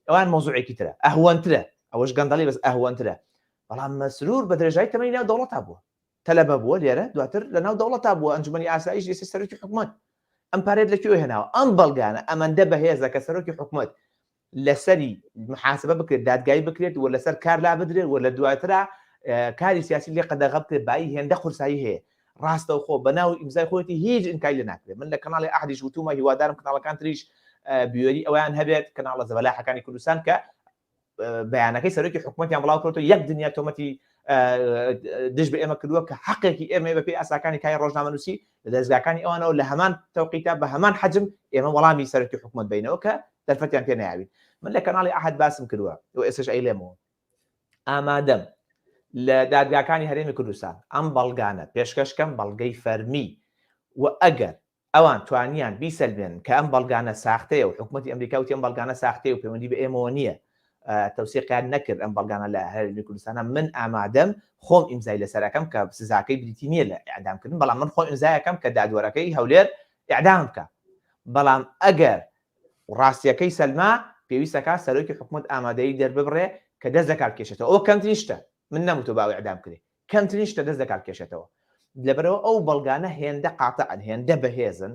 ئەوان مۆزوعێکی ترە ئەهوانترە ئەوەش گەندەڵی بەس ئەهوانترە بەڵام مەسرور بە درێژایی تەمەنی ناو دەوڵەتا بووە تەلەبە بووە لێرە دواتر لە ناو دەوڵەتا بووە ئەنجومەنی ئاسایش ئێستا سەرۆکی حکوومەت ئەم پارێت لەکوێ هێناوە ئەم بەڵگانە ئەمەندە بەهێزە کە سەرۆکی حکوومەت لەسەری محاسبە بکرێت دادگایی بکرێت و لەسەر کار لا بدرێت و لە دواترا کاری سیاسی لێ قەدەغە بکرێت بای هێندە قورسایی هەیە ڕاستەوخۆ بەناو ئیمزای خۆتی هیچ ئینکای لێ ناکرێت من لە کەناڵی ئەحدیش وتومە هیوادارم کەناڵەکان تریش بیۆری ئەویان هەبێت کەناڵە زەبەلاحەکانی کوردستان کە بەیانەکەی سەرۆکی حکوومەتیان بڵاو کردەوە یەک دنیا تۆمەتی دش بە ئێمە کردووە کە حەقێکی ئێمە بەپێی ئاساکانی کای ڕۆژنامەنووسی لە دەستگاکانی ئەوانەوە لە هەمان تەوقیتا بە هەمان حەجم ئێمە وەڵامی سەرۆکی حکوومەت بینەوە کە دەرفەتیان پێ نایاوین من لە کەناڵی ئەحد باسم کردووە و ئێسش ئەیلێمەوە ئامادەم لە دادگاکانی هەرێمی کوردستان ئەم بەڵگانە پێشکەشکەم بەڵگەی فەرمی و ئەگەر ئەوان توانیان بیسەلبێن کە ئەم بەڵگانە ساختەیە و حکوومەتی ئەمریکا وتی ئەم بەڵگانە ساختەیە و پەیوەندی بە ئێمەوە نییە تەوسیقیان نەکرد ئەم بەڵگانە لە هەرێمی کوردستانە من ئامادەم خۆم ئیمزای لەسەرەکەم کە سزاکەی بریتی نییە لە ئیعدامکردن بەڵام من خۆم ئیمزایەکەم کە دادوەرەکەی هەولێر ئیعدام بکە بەڵام ئەگەر ڕاستیەکەی سەلما پێویستەکە سەرۆکی حکوومەت ئامادەی دەرببڕێ کە دەست دەکات کێشێتەوە ئەوە کەمترین شتە من نەموتۆ باوی ئیعدام کرێ کەمترین شتە دەست دەکات کێشێتەوە لەبەرەوە ئەو بەڵگانە هێندە قاتعن هێندە بەهێزن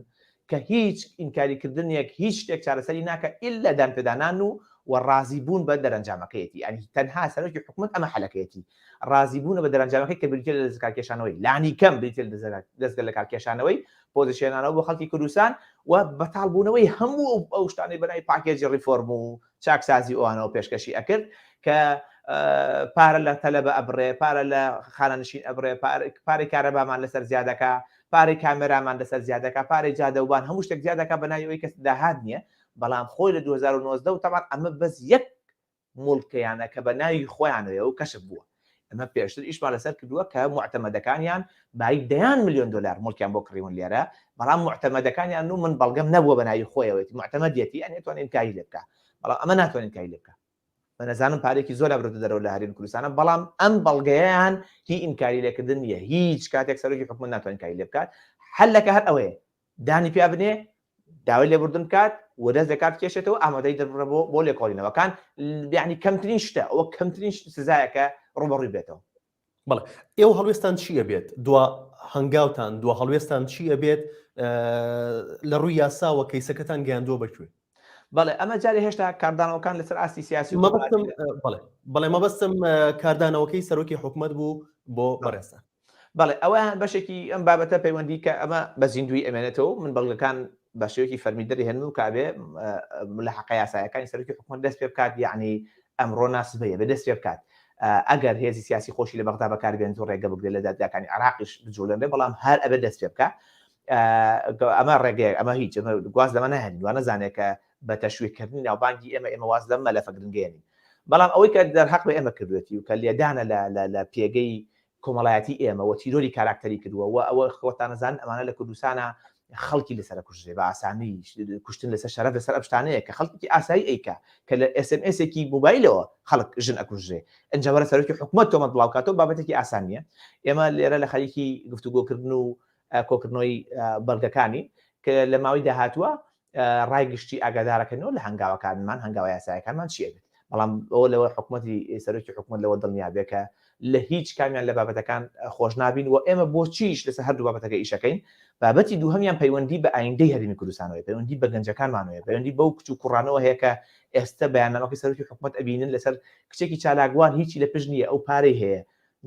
کە هیچ ئینکاریکردنێک هیچ شتێک چارەسەری ناکە ئللا دانپێدانان و ڕازیبوون بە دەرەنجامەکەیەتی ئەنی تەنها سەرۆکی حکوومەت ئەمە حەلەکەیەتی ڕازیبوونە بە دەرەنجامەکەی کە بریتێ لە دەستکارکێشانەوەی لانی کەم بریتێ دەستگە لە کارکێشانەوەی پۆزیشنانەوە بۆ خەڵکی کوردستان و بەتاڵبوونەوەی هەموو ئەو شتانی بەنای پاکێجی ریفۆرم و چاکسازی ئەوانەوە پێشکەشی ئەکرد کە پارە لە تەلەبە ئەبڕێ پارە لە خانەنشین ئەبڕێ پارەی کارەبامان لەسەر زیادەکە پارەی کامێرامان لەسەر زیادەکە پارەی جادەوبان هەموو شتێک زیادەکە بەنایەوەی کەس داهات نییە بەڵام خۆی لە 2019 و تەمان ئەمە بەس یەک مڵکەیانە کە بە ناوی خۆیانەوە و کەشف بووە ئەمە پێشتر ئیشمان لەسەر کردووە کە معتەمەدەکانیان بای $1 ملیۆن مڵکیان بۆ کڕیون لێرە بەڵام معتەمەدەکانیان و من بەڵگەم نەبووە بە ناوی خۆیەوەی معتەمەدیەتی ئەنێ توانین کاری لێ بکە بەڵام ئەمە ناتوانین کاری لێ بکە من نەزانم پارێکی زۆر ئەبرێتە دەرەوە لە هەرێمی کوردستانە بەڵام ئەم بەڵگەیان هی ئینکاری لێکردن نییە هیچ کاتێک سەرۆکی حکوومەت ناتوانین کاری لێ بکات حەلەکە هەر ئەوەیە دانی پیا بنێ داوای لێبوردن بکات و دەست دەکات کێشێتەوە ئامادەی دەبڕە بۆ لێکۆڵینەوەکان یعنی کەمترین شتە ئەوە کەمترین سزایەکە ڕوبەڕووی بێتەوە بەڵێ ئێوە هەڵوێستان چییە بێت دوا هەنگاوتان دوا هەڵوێستان چییە بێت لە ڕووی یاساوە کەیسەکەتان گەیاندووە بەکوێ بەڵێ ئەمە جارێ هێشتا کاردانەوەکان لەسەر ئاستی سیاسی بەڵێ مەبەستم کاردانەوەکەی سەرۆکی حکوومەت بوو بۆ بەڕێستا بەڵێ ئەویان بەشێکی ئەم بابەتە پەیوەندی کە ئەمە بە زیندوی ئەمێنێتەوە من بەڵگەکان بە شێوەیەکی فەرمیدەری هێنن و کابێ لە حەقە یاسایەکانی سەرۆکی حکوومەت دەست پێ بکات یعنی ئەمڕۆ ناسبەیە بەدەست پێ بکات ئەگەر هێزی سیاسی خۆشی لە بەغدا بەکاربێن زۆر ڕێگە بگرێت لە دادگاکانی عراقیش بجوڵێنرێ بەڵام هەر ئەبێ دەست پێ بکات ئەمە ڕێگەیە ئەمە هیچ گواز لەمە نەهێن وانە زانێت کە بە تەشویقکردنی ناوبانگی ئێمە واز لەمە لە فەگرنگێنین بەڵام ئەوەی کە دەرحەق بە ئێمە کردوێتی و کە لێدانە لە پێگەی کۆمەڵایەتی ئێمە و تیرۆری کاراکتەری کردووە و ئەوە خۆتانەزان ئەمانە لە کوردستانە خەڵکی لەسەر کوژێ بە ئاسانی کوشتن لەسەر شەرەف لەسەر ئەشتانەیە کە خەڵکی ئاسایی ئەیکا کە لە SMS-ێکی موبایلەوە خەڵک ژن ئەکوژێ ئەنجەوەرە سەرۆکی حکوومەت تۆمەت بڵاوکاتەوە بابەتێکی ئاسانیە ئێمە لێرە لە خەریکی گفتوگۆکردن و کۆکردنەوەی بەڵگەکانی کە لە ماوەی داهاتووە ڕایگشتی ئاگادارەکەنەوە لە هەنگاوەکانمان هەنگاوە یاسایەکانمان چیە بێت بەڵام ئەوە لەوە حکوومەتی سەرۆکی حکوومەت لەوە دڵنیابێکە لە هیچ کامیان لە بابەتەکان خۆش نابین و ئێمە بۆچیش لەسەر هەردوو بابەتەکە ئیشەکەین بابەتی دووهەمیان پەیوەندی بە ئایندەی هەرێمی کوردستانەوە پەیوەندی بە گەنجەکانمانەوە پەیوەندی بەو کچ و کوڕانەوە هەیە کە ئێستا بەیاننامەکەی سەرۆکی حکوومەت ئەبینن لەسەر کچێکی چالاکوان هیچی لە پشت نییە ئەو پارەی هەیە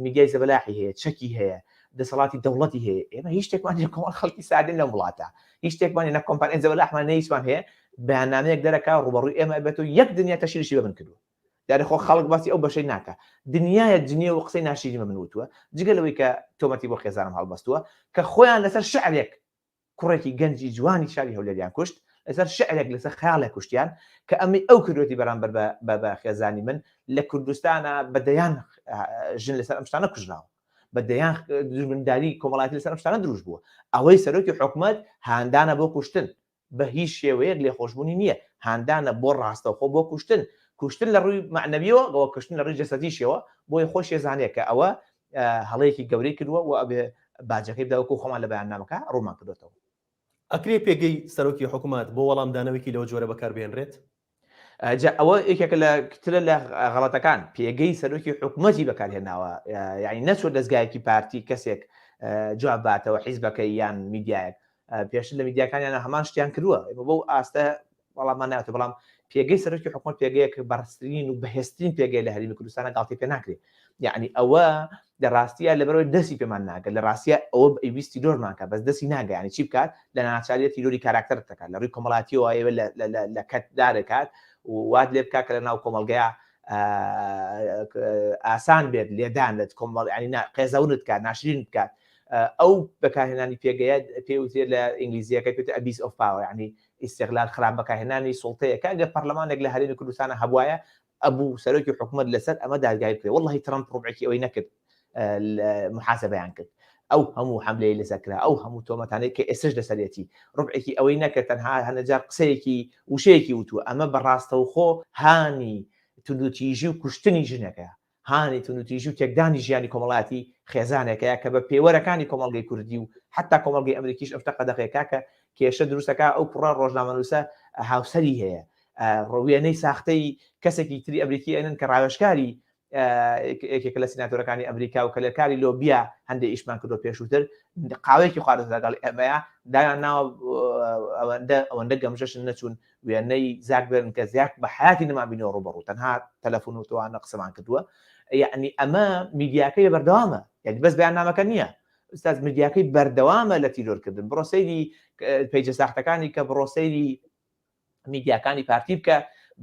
میگای زەبەلاحی هەیە چەکی هەیە دەسەڵاتی دەوڵەتی هەیە ئێمە هیچ شتێکمان کۆمەڵ خەڵکی سادن لەم وڵاتە هیچ شتێکمان نە کۆمپانیای زەبەلاحمان نەیسمان هەیە بەیاننامەیەک دەرەکا ڕوبەڕووی ئێمە بێت و یەک دنیا تەشیرشی بە من کردووە دارە خۆ خەڵک باسی ئەو بەشەی ناکە دنیایە جنێ و قسەی ناشیری من وتووە جگە لەوەی کە تۆمەتی بۆ خێزانم هەڵبەستووە کە خۆیان لەسەر شعرێک کوڕێکی گەنجی جوانی شاری هەولێریان کوشت لەسەر شعرێک لەسەر خەیاڵێک کوشتیان کە ئەمی ئەو کردوەتی بەرامبەر بە خێزانی من لە کوردستانە بەدەیان ژن لەسەر ئەم شتانە کوژراوە بەدەیان دژمنداری کۆمەڵاتی لەسەر ئەم شتانە دروست بووە ئەوەی سەرۆکی حکوومەت هاندانە بۆ کوشتن بە هیچ شێوەیەک لێخۆشبوونی نییە هاندانە بۆ ڕاستەوخۆ بۆ کوشتن لە ڕووی معنەویەوە ئەوە کوشتن لە ڕووی جەسەدیشەوە بۆی خۆش ێزانەیە کە ئەوە هەڵەیەکی گەورەی کردووە و ئەبێ باجەکەی بداوەکو خۆمان لە بەیاننامەکە ڕوومان کردوێتەوە ئەکرێ پێگەی سەرۆکی حکوومەت بۆ وەڵامدانەوەی لەوە جۆرە بەکاربێنرێت ئەوە یەکێکە لە کترە لە غەڵەتەکان پێگەی سەرۆکی حکوومەتی بەکارهێناوە یعنی نەچۆ دەستگایەکی پارتی کەسێک جواب باتەوە حیزبەکەی یان میدیایەک پێشتر لە میدیاکانیان هەمان شتیان کردووە بۆ ئاستە وەڵامان ناوێتە بەڵام پێگەی سەرۆکی حکومەت پێگەیەکە بەڕاستترین و بەهێزترین پێگەی لە هەرێمی کوردستانە گاڵتەی پێ ناکرێت. یعنی ئەوە لە ڕاستیە لەبەرەوەی دەستی پێمان ناگەن، لە ڕاستیە ئەوە ئەیویستی دۆرمانکە بەس دەستی ناگەیانی چی بکات لە ناچاریە تیرۆری کاراکتەر دەکات لە ڕووی کۆمەڵاتیەوە ئێوە لە کەتدا دەکات و وات لێ بکات کە لە ناو کۆمەڵگەیە ئاسان بێت لێدان لە کۆمەڵ ینی قێزەونت کات ناشرین بکات. ئەو بەکارهێنانی پێگەیە پێوتێ لە ئینگلیزیەکە پێوتێ ئەبیس ئۆف پاوەر، ینی ئیستیغلال خراپ بەکارهێنانی سوڵتەیە کە ئەگەر پەرلەمانێک لە هەرێمی کوردستانە هەبوایە ئەبوو سەرۆکی حکومەت لەسەر ئەمە دادگای بکرێت. وەڵڵاهی ترەمپ ڕوبعێکی ئەوەی نەکرد محاسبەیان کرد، ئەو هەموو حەملەی لەسەرکرا، ئەو هەموو تۆمەتانەی کە ئێستش لەسەرەتی ڕوبعێکی ئەوەی نەکرد، تەنها هەنەجار قسەیەکی وشەیەکی وتووە. ئەمە بەڕاستەوخۆ هانی توندوتیژی و کوشتنی ژنەکە، هانی توندوتیژی و تێکدانی ژیانی کۆمەڵاتی خێزانێکەیە کە بە پێوەرەکانی کۆمەڵگەی کوردی و حتا کۆمەڵگەی ئەمریکیش ئەفتە قەدەغێکا کە کێشە دروستەکە ئەو پڕە ڕۆژنامەنووسە هاوسەری هەیە ڕۆویانەی ساختەی کەسێکی تری ئەمریکی ئەنن کە ڕاوێژکاری یەکێکە لە سیناتۆرەکانی ئەمریکا و کەلەکاری لۆبیا هەندێک ئیشمان کردو پێشووتر قاوەیەکی خواردە لەگەڵ ئەمەیە دایان ناوە ئەوەندە گەمژەشن نەچوون وێنەی زاک بێن کە زیاک بە حیاتی نەمابینەوە ڕوبەڕوو تەنها تەلەفۆن و توانە قسەمان کردووە. یعنی ئەمە میدیاکەی بەردەوامە، یعنی بەس بەیاننامەکە نییە، ئستاز میدیاکەی بەردەوامە لە تیرۆرکردن. بڕۆ سەیری پێیجە ساختەکانی کە بڕۆ سەیری میدیاکانی پارتی بکە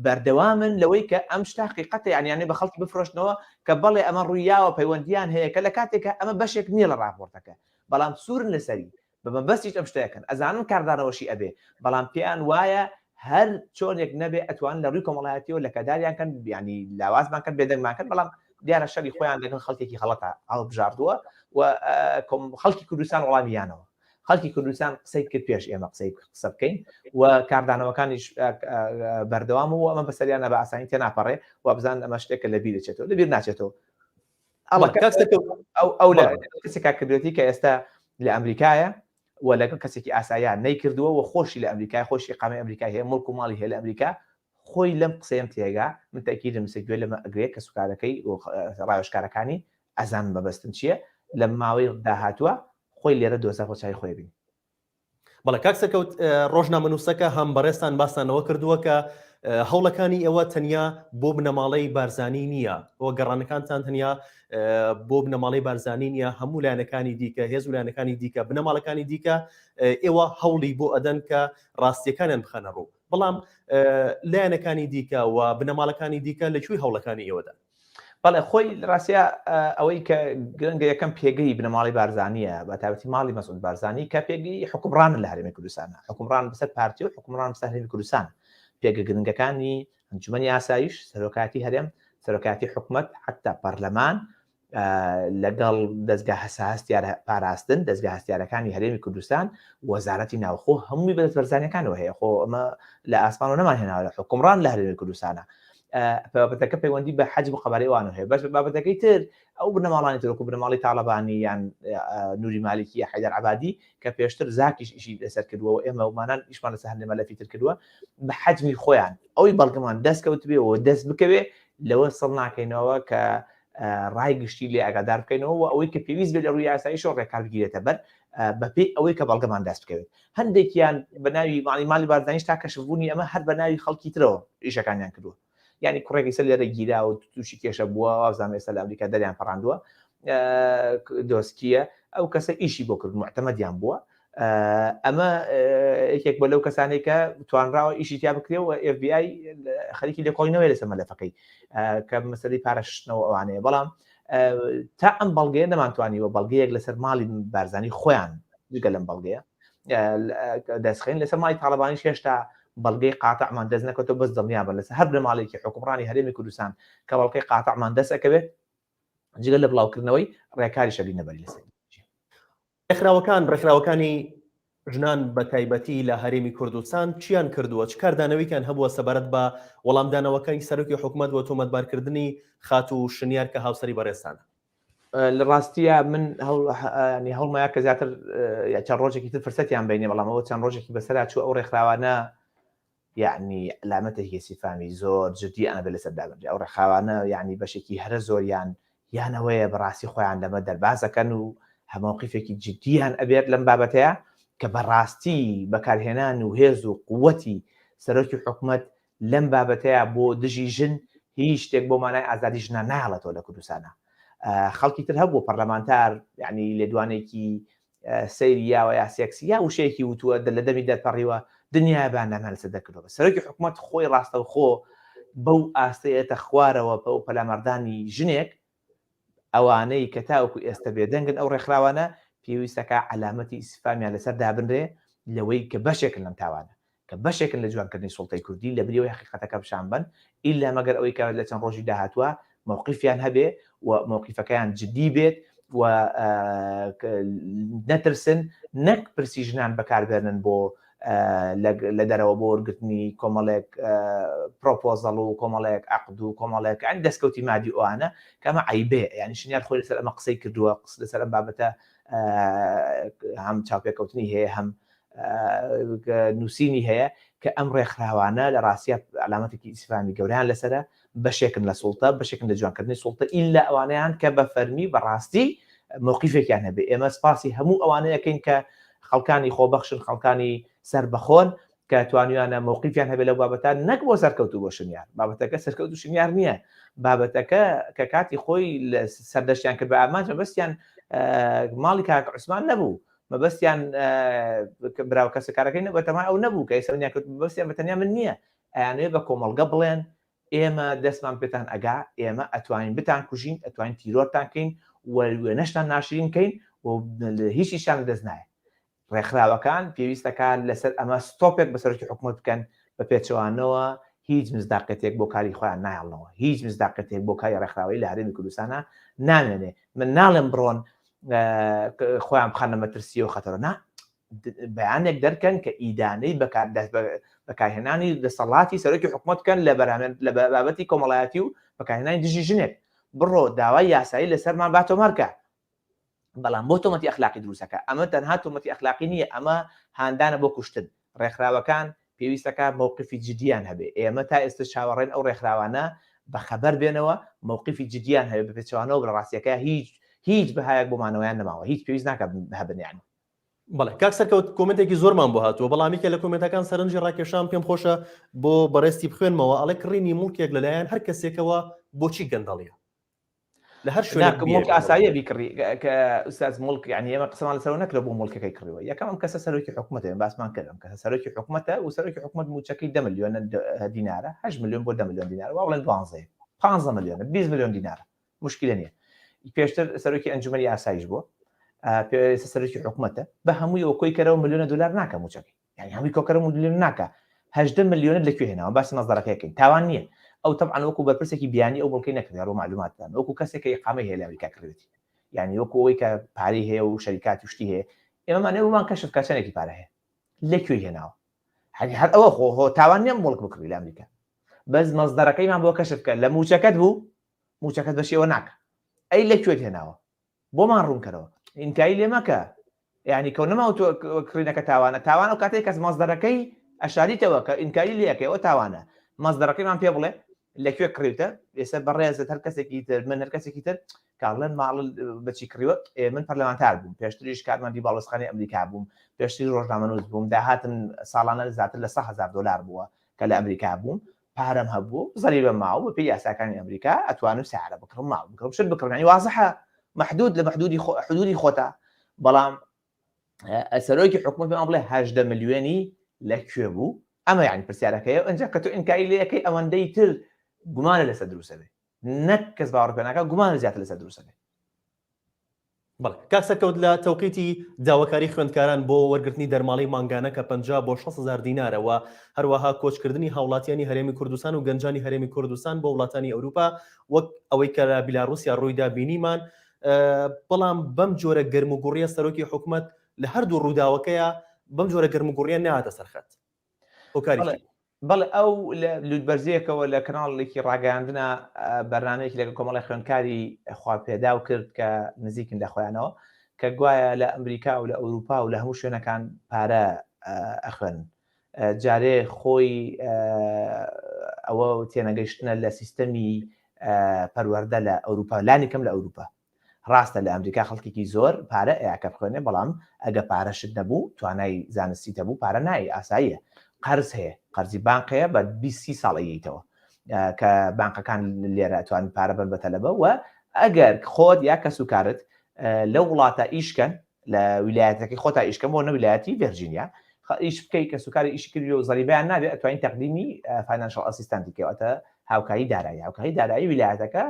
بەردەوامن لەوەی کە ئەم شتا حقیقەتە، یعنی بە خەڵکی بفرۆشتنەوە کە بەڵێ ئەمە ڕوویاوە پەیوەندیان هەیە کە لە کاتێکە ئەمە بەشێک نییە لە ڕاپۆرتەکە، بەڵام سوورن لەسەری بەمە بەستیش ئەم شتەکەن ئەزانن کاردانەوەشی ئەبێ، بەڵام پێیان وایە هەر چۆنێک نەبێ ئەتوان لە ڕووی کۆمەڵایەتیەوە لە کەداریان کەن، ینی لاوازمان کەن بێدەنگمان کەن، بەڵام دیارە شەری خۆیان لەگەڵ خەڵکێکی خەڵەتە هەڵبژاردووە و خەڵکی کوردستان وەڵامیانەوە. خەڵکی کوردستان قسەی کرد پێش ئێمە قسە بکەین و کاردانەوەکانیش بەردەوام و ئەمە بەسەریانە بە ئاسانی تێناپەڕێ و بزان ئەمە شتێکە لەبیر دەچێتەوە لەبیر ناچێتەوە. ئەو لە کەسێکا کردوێتی کە ئێستا لە ئەمریکایە و لەگەڵ کەسێکی ئاساییان نەیکردووە و خۆشی لە ئەمریکای خۆشی قامەی ئەمریکای هەیە مڵک و ماڵی هەیە لە ئەمریکا خۆی لەم قسەیەم تێگا من تاکیدم سێگوێ لەمە ئەگرێت کە سوکارەکەی و ڕاوێژکارەکانی ئەزان بەبەستن چییە لە ماوەی داهاتووە خۆی لێرە دۆزە خۆچای خۆی بین. بەڵێ کاکسەکەوت ڕۆژنامەنووسەکە هەم بەڕێستان باسانەوە کردووە کە هەوڵەکانی ئێوە تەنیا بۆ بنەماڵەی بارزانی نییە، بۆ گەڕانەکانتان تەنیا بۆ بنەماڵەی بارزانی نییە، هەموو لایەنەکانی دیکە هێز و لایەنەکانی دیکە بنەماڵەکانی دیکە ئێوە هەوڵی بۆ ئەدەن کە ڕاستیەکانیان بخەنە ڕوو. بەڵام لایەنەکانی دیکە و بنەماڵەکانی دیکە لەکوێی هەوڵەکانی ئێوەدا؟ بەڵێ خۆی ڕاستە ئەوەی کە گرنگە یەکەم پێگەی بنەماڵی بارزانیە بە تایبەتی ماڵی مەسعود بارزانی کە پێگەی حکومڕانن لە هەرێمی کوردستانە، حکومڕان بەسەر پارتی و حکومڕان بەسەر هەرێمی کوردستان. پێگە گرنگەکانی ئەنجومەنی ئاسایش، سەرۆکاتی هەرێم، سەرۆکاتی حکومەت، حتا پەرلەمان لەگەڵ دەستگا هەساس پاراستن، دەستگا هەستیارەکانی هەرێمی کوردستان، وەزارەتی ناوخۆ هەمووی بەدەست بەرزانیەکانەوە هەیە. خۆ ئەمە لە ئاسمانەوە نەمان هێناوە لە حکومڕان لە هەرێمی کوردستانە. بابەتەکە پەیوەندی بە حەج و قەبارەیەوانە هەیە، بەس بابەتەکەی تر ئەو بنەماڵانی ترۆکو بنەماڵی تاالبانی یان نوری مالیکی یا حەیدەر عەبادی کە پێشتر زاکیش ئیشی لەسەر کردووە و ئێمە ومانان ئیشمان لەسەر هەندێک مەلەفی تر کردووە بە حەجمی خۆیان ئەوەی بەڵگەمان دەستکەوت بێ و دەست بکەوێ لەوە سڵ ناکەینەوە کە ڕای گشتی لێ ئاگادار بکەینەوە و ئەوەی کە پێویست بێت لە ڕووی یاساییش ڕێکار بگیرێتە بەر بەپێی ئەوەی کە بەڵگەمان دەست بکەوێت. هەندێکیان بە ناوی ماڵی بارزانیش تا کەشفبوونی ئەمە هەر بە ناوی خەڵکی ترەوە ئیشەکانیان کردووە، یعنی کوڕێکی سەر لێرە گیرا و تووشی کێشە بووە وازان ئێستا لە ئەمریکا دەریان پەڕاندووە دۆستکیە ئەو کەسە ئیشی بۆ کرد معتەمەدیان بووە. ئەمە یەکێک بە لەو کەسانێک کە توانراوە ئیشی تیا بکرێ و FBI خەریکی لێکۆڵینەوەی لەسەر مەلەفەکەی کە مەسەلەی پارەشتنەوە ئەوانەیە. بەڵام تا ئەم بەڵگەیە نەمانتوانیوە بەڵگەیەک لەسەر ماڵی بارزانی خۆیان جگە لەم بەڵگەیە دەستخین لەسەر ماڵی تاالبانیش هێشتا بەڵگەی قاتعمان دەست نەکەوتەوە بەس دڵنیابە لەسەر هەر بنەماڵێکی حکومڕانی هەرێمی کوردستان کە بەڵگەی قاتعمان دەست ئەەکەوێت جگە لە بڵاوکردنەوەی ڕێکاری شەبی نەبەری لەسەر ڕێکخراوەکانی ژنان بە تایبەتی لە هەرێمی کوردستان چیان کردووە؟ چ کاردانەوەیکان هەبووە سەبارەت بە وەڵامدانەوەکانی سەرۆکی حکومەت بۆ تۆمەتبارکردنی خات و شنیار کە هاوسەری بەڕێستانە؟ لە ڕاستیە من هەڵمایە کە زیاتر چەند ڕۆژێکی تر فرسەتیان بینێ، بەڵام ئەوە چەند ڕۆژێکی بەسەرا چوو ئەو ڕێکخراوانە یعنی علامەتێکی سیفامی زۆر جدی ئەنە بێ لەسەر دابنجێ ئەو ڕێکخراوانە یعنی بەشێکی هەرە زۆریان یانەوەیە بەڕاستی خۆیان لەمە دەربازەکەن و هەمووقیفێکی جدیان ئەبێت لەم بابەتەیە کە بەڕاستی بەکارهێنان و هێز و قووەتی سەرۆکی حکومەت لەم بابەتەیە بۆ دژی ژن هیچ شتێک بۆ مانای ئازادی ژنان نایڵێتەوە لە کوردستانە. خەڵکی تر هەبوو پەرلەمانتار یعنی لێدوانێکی سەیری یاوە یا سێکسی یا وشەیەکی وتووە لە دەمی دەرپەڕیوە دنیابان نامال لەسەر دەکردەوە. سەرۆکی حکوومەت خۆی ڕاستەوخۆ بەو ئاستەیەتە خوارەوە بەو پەلامەردانی ژنێک ئەوانەی کە تاوەکو ئێستا بێدەنگن ئەو ڕێکخراوانە پێویستەکە علامەتی ئیسفامیان لەسەر دابنرێ لەوەی کە بەشێکن لەم تاوانە کە بەشێکن لە جوانکردنی سوڵتەی کوردی لە بریەوەی حقیقەتەکە بشان بن ئیلا مەگەر ئەوەی کە لە چەند ڕۆژی داهاتووە مووقیفیان هەبێ و مووقیفەکەیان جدی بێت و نەترسن نەک پرسی ژنان بەکاربێنن بۆ لە دەرەوە بۆ وەرگرتنی کۆمەڵێک پرۆپۆزەڵ و کۆمەڵێک عەقد و کۆمەڵێک ئەنی دەستکەوتی مادی ئەوانە کەمە عیبێ یعنی شنیار خۆی لەسەر ئەمە قسەی کردووە لەسەر ئەم بابەتە هەم چاوپێکەوتنی هەیە هەم نووسینی هەیە کە ئەم ڕێکخراوانە لە ڕاستیە علامەتێکی ئیسفامی گەوریان لەسرە بەشێکن لە سوڵتە بەشێکن لە جوانکردنی سوڵتە ئیلا ئەوانەیان کە بە فەرمی بەڕاستی مووقیفێکیان هەبێ ئێمە سپاسی هەموو ئەوانەیەکەین کە خەڵکانی خۆبەخشن خەڵکانی سەر بەخۆن کە توانیانە مووقیفیان هەبێت لەو بابەتان نەک بۆ سەرکەوتو بۆ شنیار بابەتەکە سەرکەوت و شنیار نییە بابەتەکە کە کاتی خۆی لە سەردەشتیان کرد بە ئامانجە بەستیان ماڵی کاک عوسمان نەبوو مەبەستیان براو کەسەکارەکەی بەتەما ئەو نەبوو کە ئێستا کرد بەستیان بەتەنیا من نییە ئەیانەیە بە کۆمەڵگە بڵێن ئێمە دەستمان پێتان ئەگا ئێمە ئەتوانین بتان کوژین ئەتوانین تیرۆرتانکەین وێنەشتان ناشرینکەین و هیچیشان دەست نایە ڕێکخراوەکان پێویستەکان لەسەر ئەمە ستۆپێک بەسەرکی حکوومەت بکەن بە پێچەوانەوە هیچ مزداقەتێک بۆ کاری خۆیان نایڵنەوە هیچ مزداقەتێک بۆ کاری ڕێکخراوەی لە هەرێمی کوردستانە نامێنێ من ناڵێم بڕۆن خۆیان بخەنە مەترسی و خەتەرە نا بەیانێک دەرکەن کە ئیدانەی بەکارهێنانی دەسەڵاتی سەرۆکی حکوومەت بکەن لە بابەتی کۆمەڵایەتی و بەکارهێنانی دژی ژنێک بڕۆ داوای یاسایی لەسەرمان با تۆمەرکە بەڵام بۆ تۆمەتی ئەخلاقی دروستەکە ئەمە تەنها تۆمەتی ئەخلاقی نییە ئەمە هاندانە بۆ کوشتن ڕێکخراوەکان پێویستەکە مووقفی جدیان هەبێ ئێمە تا ئێستا چاوەڕێن ئەو ڕێکخراوانە بەخەبەر بێنەوە مووقفی جدیان هەبێ بە پێچەوانەوە بە ڕاستیەکە هیچ بەهایەک بۆمانەوەیان نەماوە هیچ پێویست ناکە هەبنیان بەڵێ کاک سەرکەوت کۆمنتێکی زۆرمان بۆ هاتووە بەڵامیکە لە کۆمنتەکان سەرنجی ڕاکێشان پێم خۆشە بۆ بەڕێستی بخوێنمەوە ئەڵێ کڕینی مڵکێک لەلایەن هەر کەسێکەوە بۆچی گەندەڵیە لە هەر شوێنێک مڵک ئاساییە بیکڕی کە ئوستاز مڵک یعنی ئێمە قسەمان لەسەر نەکرێ بۆ مڵکەکەی کڕیوە یەکەم ئەم کەسە سەرۆکی حکوومەتە باسمان کردم کە سەرۆکی حکوومەتە و سەرۆکی حکوومەت موچەکەی 10 ملیۆن دینارە 8 ملیۆن بۆ 10 ملیۆن دینار وا بڵێن 12 15 ملیۆن 20 ملیۆن دینار مشکلە نییە پێشتر سەرۆکی ئەنجومەنی ئاسایش بووە پێویستە سەرۆکی حکوومەتە بە هەمووی کۆی کەرەوە ملیۆنە دلار ناکە موچەکەی یعنی هەمووی کۆکەرە ملیۆن ناکە 18 ملیۆنت لەکوێ هێناوە باسی مەزدەڕەکەیەکەین تاوان نییە ئەو طبعا وەکو بەرپرسێکی بیانی ئەو بڵکەی نەکردیا ڕۆ معلوماتان وەکو کەسێک ئیقامەی هەیە لە ئەمریکا کردێتی یعنی وەکو ئەوەی کە پارەی هەیە و شەریکاتی شتی هەیە ئێمەمان ئێوەمان کەشف کەچەنێکی پارە هەیە لەکوێ هێناوە هەر ئەوە خۆ تاوان نییە مڵک بکڕی لە ئەمریکا بەس مەزدەڕەکەیمان بۆ کەشف کە لە موچەکەت بوو موچەکەت بەشێوە ناکە ئەی لەکوێت هێناوە بۆمان ڕوونکەرەوە ئینکایی لێ مەکە یعنی کەونەما کڕینەکە تاوانە و کاتێک کەس مەزدەڕەکەی ئەشاریتەوە کە ئینکاری لێەکەەوە تاوانە مەزدەڕەکەیمان پێ بڵێ لەکوێ کڕیتە ئێستا بەڕێزت هەر کەسێکی تر من هەر کەسێکی تر کاڵێن ماڵ بەچی کڕیوە من پەرلەمانتار بووم پێشتریش کارمەندی باڵۆزخانەی ئەمریکا بووم پێشتری ڕۆژنامەنووس بووم داهاتم ساڵانە زیاتر لە 100,000 دلار بووە کە لە ئەمریکا بووم پارەم هەبوو زەریبە ماوە بە پێی یاساکانی ئەمریکا ئەتوانم سیارە بکڕم ماڵ بکڕم شت بکڕنی وازەحە محدود لە حدودی خۆتا بەڵام سەرۆکی حکوومەت پێمان بڵێ 18 ملیۆنی لەکوێ بوو ئەمە یعنی پرسیارەکەیە ئەنجا کە تۆ ئینکاری لێەکەی ئەوەندەی تر گومانە لەسەر دروستە بێ نەک کەس باوەڕ پێ ناکات گومانە زیاتر لەسەر دروستە بێ بەڵێ کاک سەرکەوت لە تەوقیتی داواکاری خوێندکاران بۆ وەرگرتنی دەرماڵی مانگانە کە 50 بۆ 6,000 دینارەوە هەروەها کۆچکردنی هاوڵاتیانی هەرێمی کوردستان و گەنجانی هەرێمی کوردستان بۆ وڵاتانی ئەوروپا وەک ئەوەی کە لە بیلاڕوسیا ڕوویدا بینیمان بەڵام بەم جۆرە گەرموگوڕیە سەرۆکی حکوومەت لە هەردوو ڕووداوەکەیە بەم جۆرە گەرموگوڕیە نهاتە سەرخەت بەڵێ ئەو لە لوودبەرزیەکەوە لە کەناڵێکی ڕاگەاندنە بەرنامەیەکی لەگەڵ کۆمەڵی خوێندکاری خواپێداو کرد کە نزیکن لە خۆیانەوە کە گوایە لە ئەمریکا و لە ئەوروپا و لە هەموو شوێنەکان پارە ئەخوێن جارێ خۆی ئەوە تێنەگەیشتنە لە سیستەمی پەروەردە لە ئەوروپا لانی کەم لە ئەوروپا ڕاستە لە ئەمریکا خەڵکێکی زۆر پارە ئەیاکە بخوێنێ بەڵام ئەگە پارەشت نەبوو توانای زانستی هەبوو پارە نایی ئاساییە قەرز هەیە قەرزی بانک هەیە بە 20 ساڵ ئەیتەوە کە بانکەکان لێرە توان پارە بن بەتەلەبە و ئەگەر خۆت یا کەس و کارت لەو وڵاتە ئیشکەن لە ویلایەتەکەی خۆتا ئیشکەم بۆ نەویلایەتی ڤێرجینیا ئیش بکەی کە سوکاری ئیشی کردی و زەریبیان نابێت ئەتوانین تەقدیمی فاینانشال ئەسیستانتی کەواتە هاوکاری دارایی ویلایەتەکە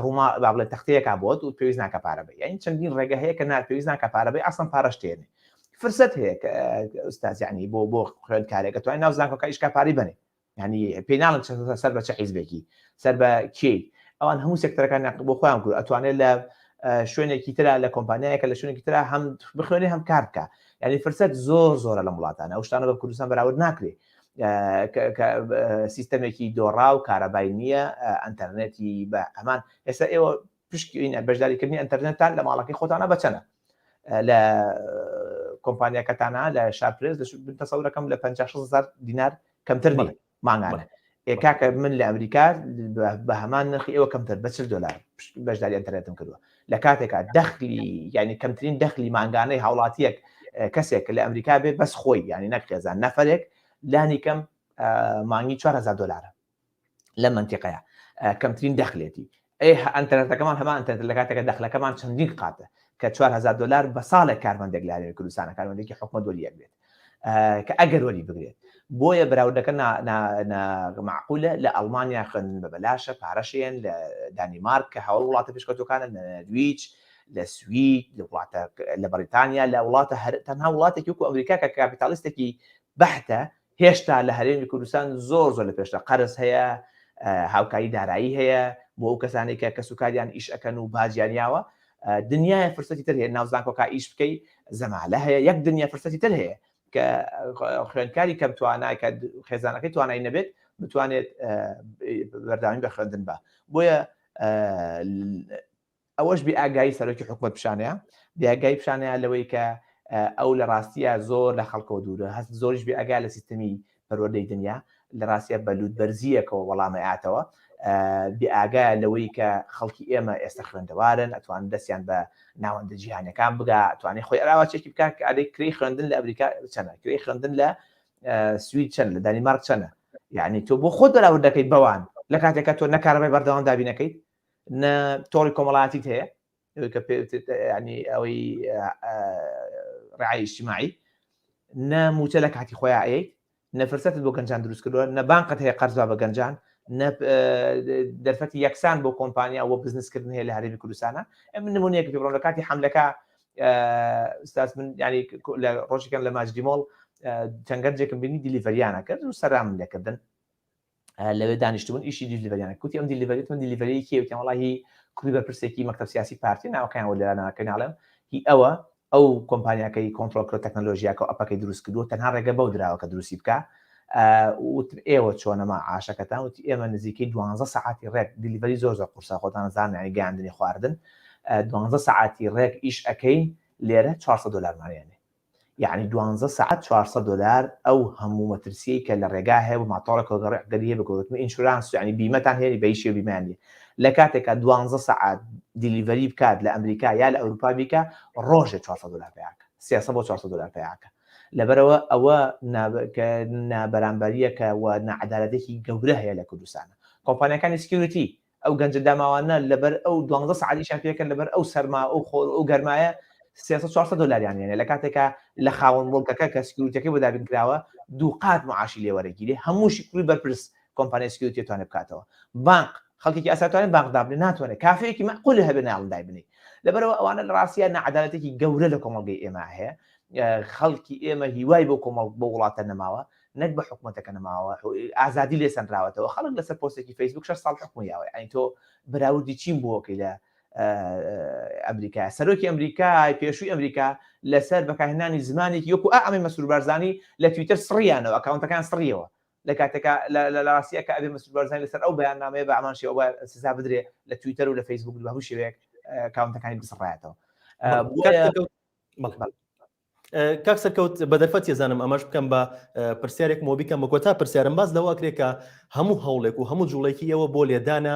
ڕووما با بڵێ تەختەیەکا بۆت و پێویست ناکە پارە بێ یعنی چەندین ڕێگە هەیە کە پێویست ناکە پارە بێ ئەسڵ پارەش تێنێ فرسەت هەیە کە ئوستاز یعنی بۆ خوێندکارێک ئەتوانین ناو زانکۆکە ئیشکا پاری بنێ یعنی پێی ناڵن سەر بە چه حیزبێکی سەر بە کێ ئەوان هەموو سێکتەرەکان بۆ خۆیان کرد ئەتوانێت لە شوێنێکی ترا لە کۆمپانیایەکە لە شوێنێکی ترا هەم بخوێنێ هەم کار بکە یعنی فرسەت زۆرە لە وڵاتانە ئەو شتانە بە کوردستان بەراورد ناکرێ سیستەمێکی دۆڕا و کارەبای نییە ئەنتەرنێتی بە ئەمان ئێستا ئێوە پشکی بەشداریکردنی ئەنتەرنێتان لە ماڵەکەی خۆتانە بچەنە لە کۆمپانیاکەتانە لە شارپرێز تەسەورەکەم لە 56,000 دینار کەمتر نیە مانگانە کاکە من لە ئەمریکا بە هەمان نرخی ئێوە کەمتر بە $40 بەشداری ئەنتەرنێتم کردووە لە کاتێکا دەخلی ینی کەمترین دەخلی مانگانەی هاوڵاتیەک کەسێک لە ئەمریکا بێ بەس خۆی ینی نەکرێزان نەفرێک لانی کەم مانگی $4,000 لە منتیقەیە کەمترین دەخلێتی ئەنتەرنێتەکەمان هەمان ئەنتەرنێت لە کاتێکە دەخلەکەمان چەندین قاتە کە $4,000 بە ساڵێک کارمەندێک لە هەرێمی کوردستانە کارمەندێکی حکومەت وەریەک بێت کە ئەگەر وەری بگرێت بۆیە براودەکە معقولە لە ئەڵمانیا خوێندن بە بەلاشە پارەشیان لە دانیمارک کە هەوڵ وڵاتە پێشکەوتەکانە لە نەرویج لە سوید لە بەریتانیا لە وڵاتە تەنها وڵاتێکی وەکو ئەمریکا کە کاپیتالیستێکی بەحتە هێشتا لە هەرێمی کوردستان زۆر لە پێشتە قەرز هەیە هاوکاری دارایی هەیە بۆ ئەو کەسانێک کە کەسوکاریان ئیش ئەەکەن و باجیانیاوە دنیای فرسەتی تر هەیە ناوزانکۆکە ئیش بکەی زەمالە هەیە یەک دنیا فرسەتی تر هەیە کە خوێندکاری کەم توانای کە خێزانەکەی توانایی نەبێت بتوانێت بەرداوی بە خوێندن بە بۆیە ئەوەش بێ ئاگایی سەرۆکی حکومەت پیشانەیە بێئاگایی پیشانەیە لەوەی کە ئەو لە ڕاستیە زۆر لە خەڵکەوە دوورە هەست زۆریش بێ ئاگای لە سیستەمی پەروەردەی دنیا لە ڕاستیە بەلوود بەرزیەکەوە وەڵامەیاتەوە بێ ئاگایە لەوەی کە خەڵکی ئێمە ئێستا خوێندەوارن ئەتوان دەستیان بە ناوەندە جیهانەکان بگا ئەتوانێت خۆی ئەراواچێکی بکات کە ئادەی کری خوێندن لە ئەمریکا چەنە کری خوێندن لە سوید چەند لە دانیمارک چەنە یعنی تۆ بۆ خۆت بەراورد دەکەیت بەوان لە کاتێکە تۆ نەکارەبای بەردەوام دابینەکەیت نە تۆڕی کۆمەڵایەتیت هەیە کە ینی ئەوەی ڕعای اجتماعی نە موچە لە کاتی خۆیان ئەیت نەفرسەتت بۆ گەنجان دروست کردووە نە بانقت هەیە قەرزوا بە گەنجان دەرفەتی یەکسان بۆ کۆمپانیا بۆ بزنسکردن هەیە لە هەرێمی کوردستانە ئەم نمونەیەک پێبڕۆن لە کاتی حملەکە ئستاس من ینی لە ڕۆژێکم لە ماجدیمۆڵ چەنگەرجێکم بینی دیلیڤەریانە کرد و سەرام لێکردن لەوێ دانیشتبوون ئیشی دیلیڤەریانە کوتی ئەم دیلیڤەری من دیلیڤەری کێوتیان وڵی کوڕی بەرپرسێکی مەکتەب سیاسی پارتی ناوەکەیان وەلێرانەکە ناڵێم هی ئەوە ئەو کۆمپانیاکەی کۆنتڕۆل تەکنۆلۆژیاکە و ئەپەکەی دروست کردووە تەنها ڕێگە بەو دراوە کە دروستی بکە ئێوە چۆنەما عاشەکەتان وتی ئێمە نزیکەی 12 ساعتی ڕێک دیلیڤەری زۆر قورسا خۆتان زانانی گەاندنی خواردن 12 ساعتی ڕێک ئیش ئەەکەین لێرە $400 مانێنێ یعنی 12 ساعت $400 ئەو هەموو مەترسیی کە لە ڕێگا هەیە و ماتۆڕێکۆگەڕ گەریە بگوتمە ئینشورانس ینی بیمەتان هێنی بەیشی و بیمانی لە کاتێکە 12 ساعت دیلیڤەری بکات لە ئەمریکا یا لە ئەوروپا بیکە ڕۆژێ $400 پێیاکە 300 بۆ $400 پێیاکە لەبەرەوە ئەوە نابەرامبەریەکە و نەعەدالەتێکی گەورە هەیە لە کوردستانە کۆمپانیەکانی سکیوریتی ئەو گەنجە داماوانە لەبەر ئەو 12 ساعتیشان پێکەن لەبەر ئەو سەرما ئەو خۆر ئەو گەرمایە $400 یانێنێ لە کاتێکە لە خاوەن بڵکەکە کە سکیوریتەکەی بۆ دابین کراوە دوو قات معاشی لێوەرەگیری هەمووشی کوڕی بەرپرس کۆمپانیای سکیوریتی توانێت بکاتەوە بانک خەڵکی ئاساتوانێت بانک دابنێ ناتوانێت کافەیەکی مەعقول هەبێ ناڵ دایبنێ لەبەرەوە ئەوانە لە ڕاستیە نەعەدالەتێکی گەورە لە کۆمەڵگەی ئێمە هەیە خەڵکی ئێمە هیوای بۆ کۆمەڵ بۆ وڵاتە نەماوە نەک بە حکومەتەکە نەماوە ئازادی لێ سەنراوەتەوە خەڵک لەسەر پۆستێکی فەیسبوک 6 ساڵ حکومیاوە ئەین تۆ بەراوردی چیم بووەکەی لە ئەمریکا سەرۆکی ئەمریکای پێشووی ئەمریکا لەسەر بەکارهێنانی زمانێکی وەکو ئەمەی مەسرور بارزانی لە تویتر سڕیانەوە ئەکاونتەکان سڕیەوە لە کاتێکە لە ڕاستیە کە ئەبێ مەسرور بارزانی لەسەر ئەو بەیاننامەیە بە ئەمان شێوە سزا بدرێ لە تویتر و لە فەیسبوک بە هەموو شێوەیەک ئەکاونتەکانی بسڕایەتەوە کاک سەرکەوت بە دەرفەت ێزانم ئەمەش بکەم بە پرسیارێک مۆبیکەم بە کۆتا پرسیارم باز لەوە کرێکە هەموو هەوڵێک و هەموو جوڵێکی ئەوە بۆ لێدانە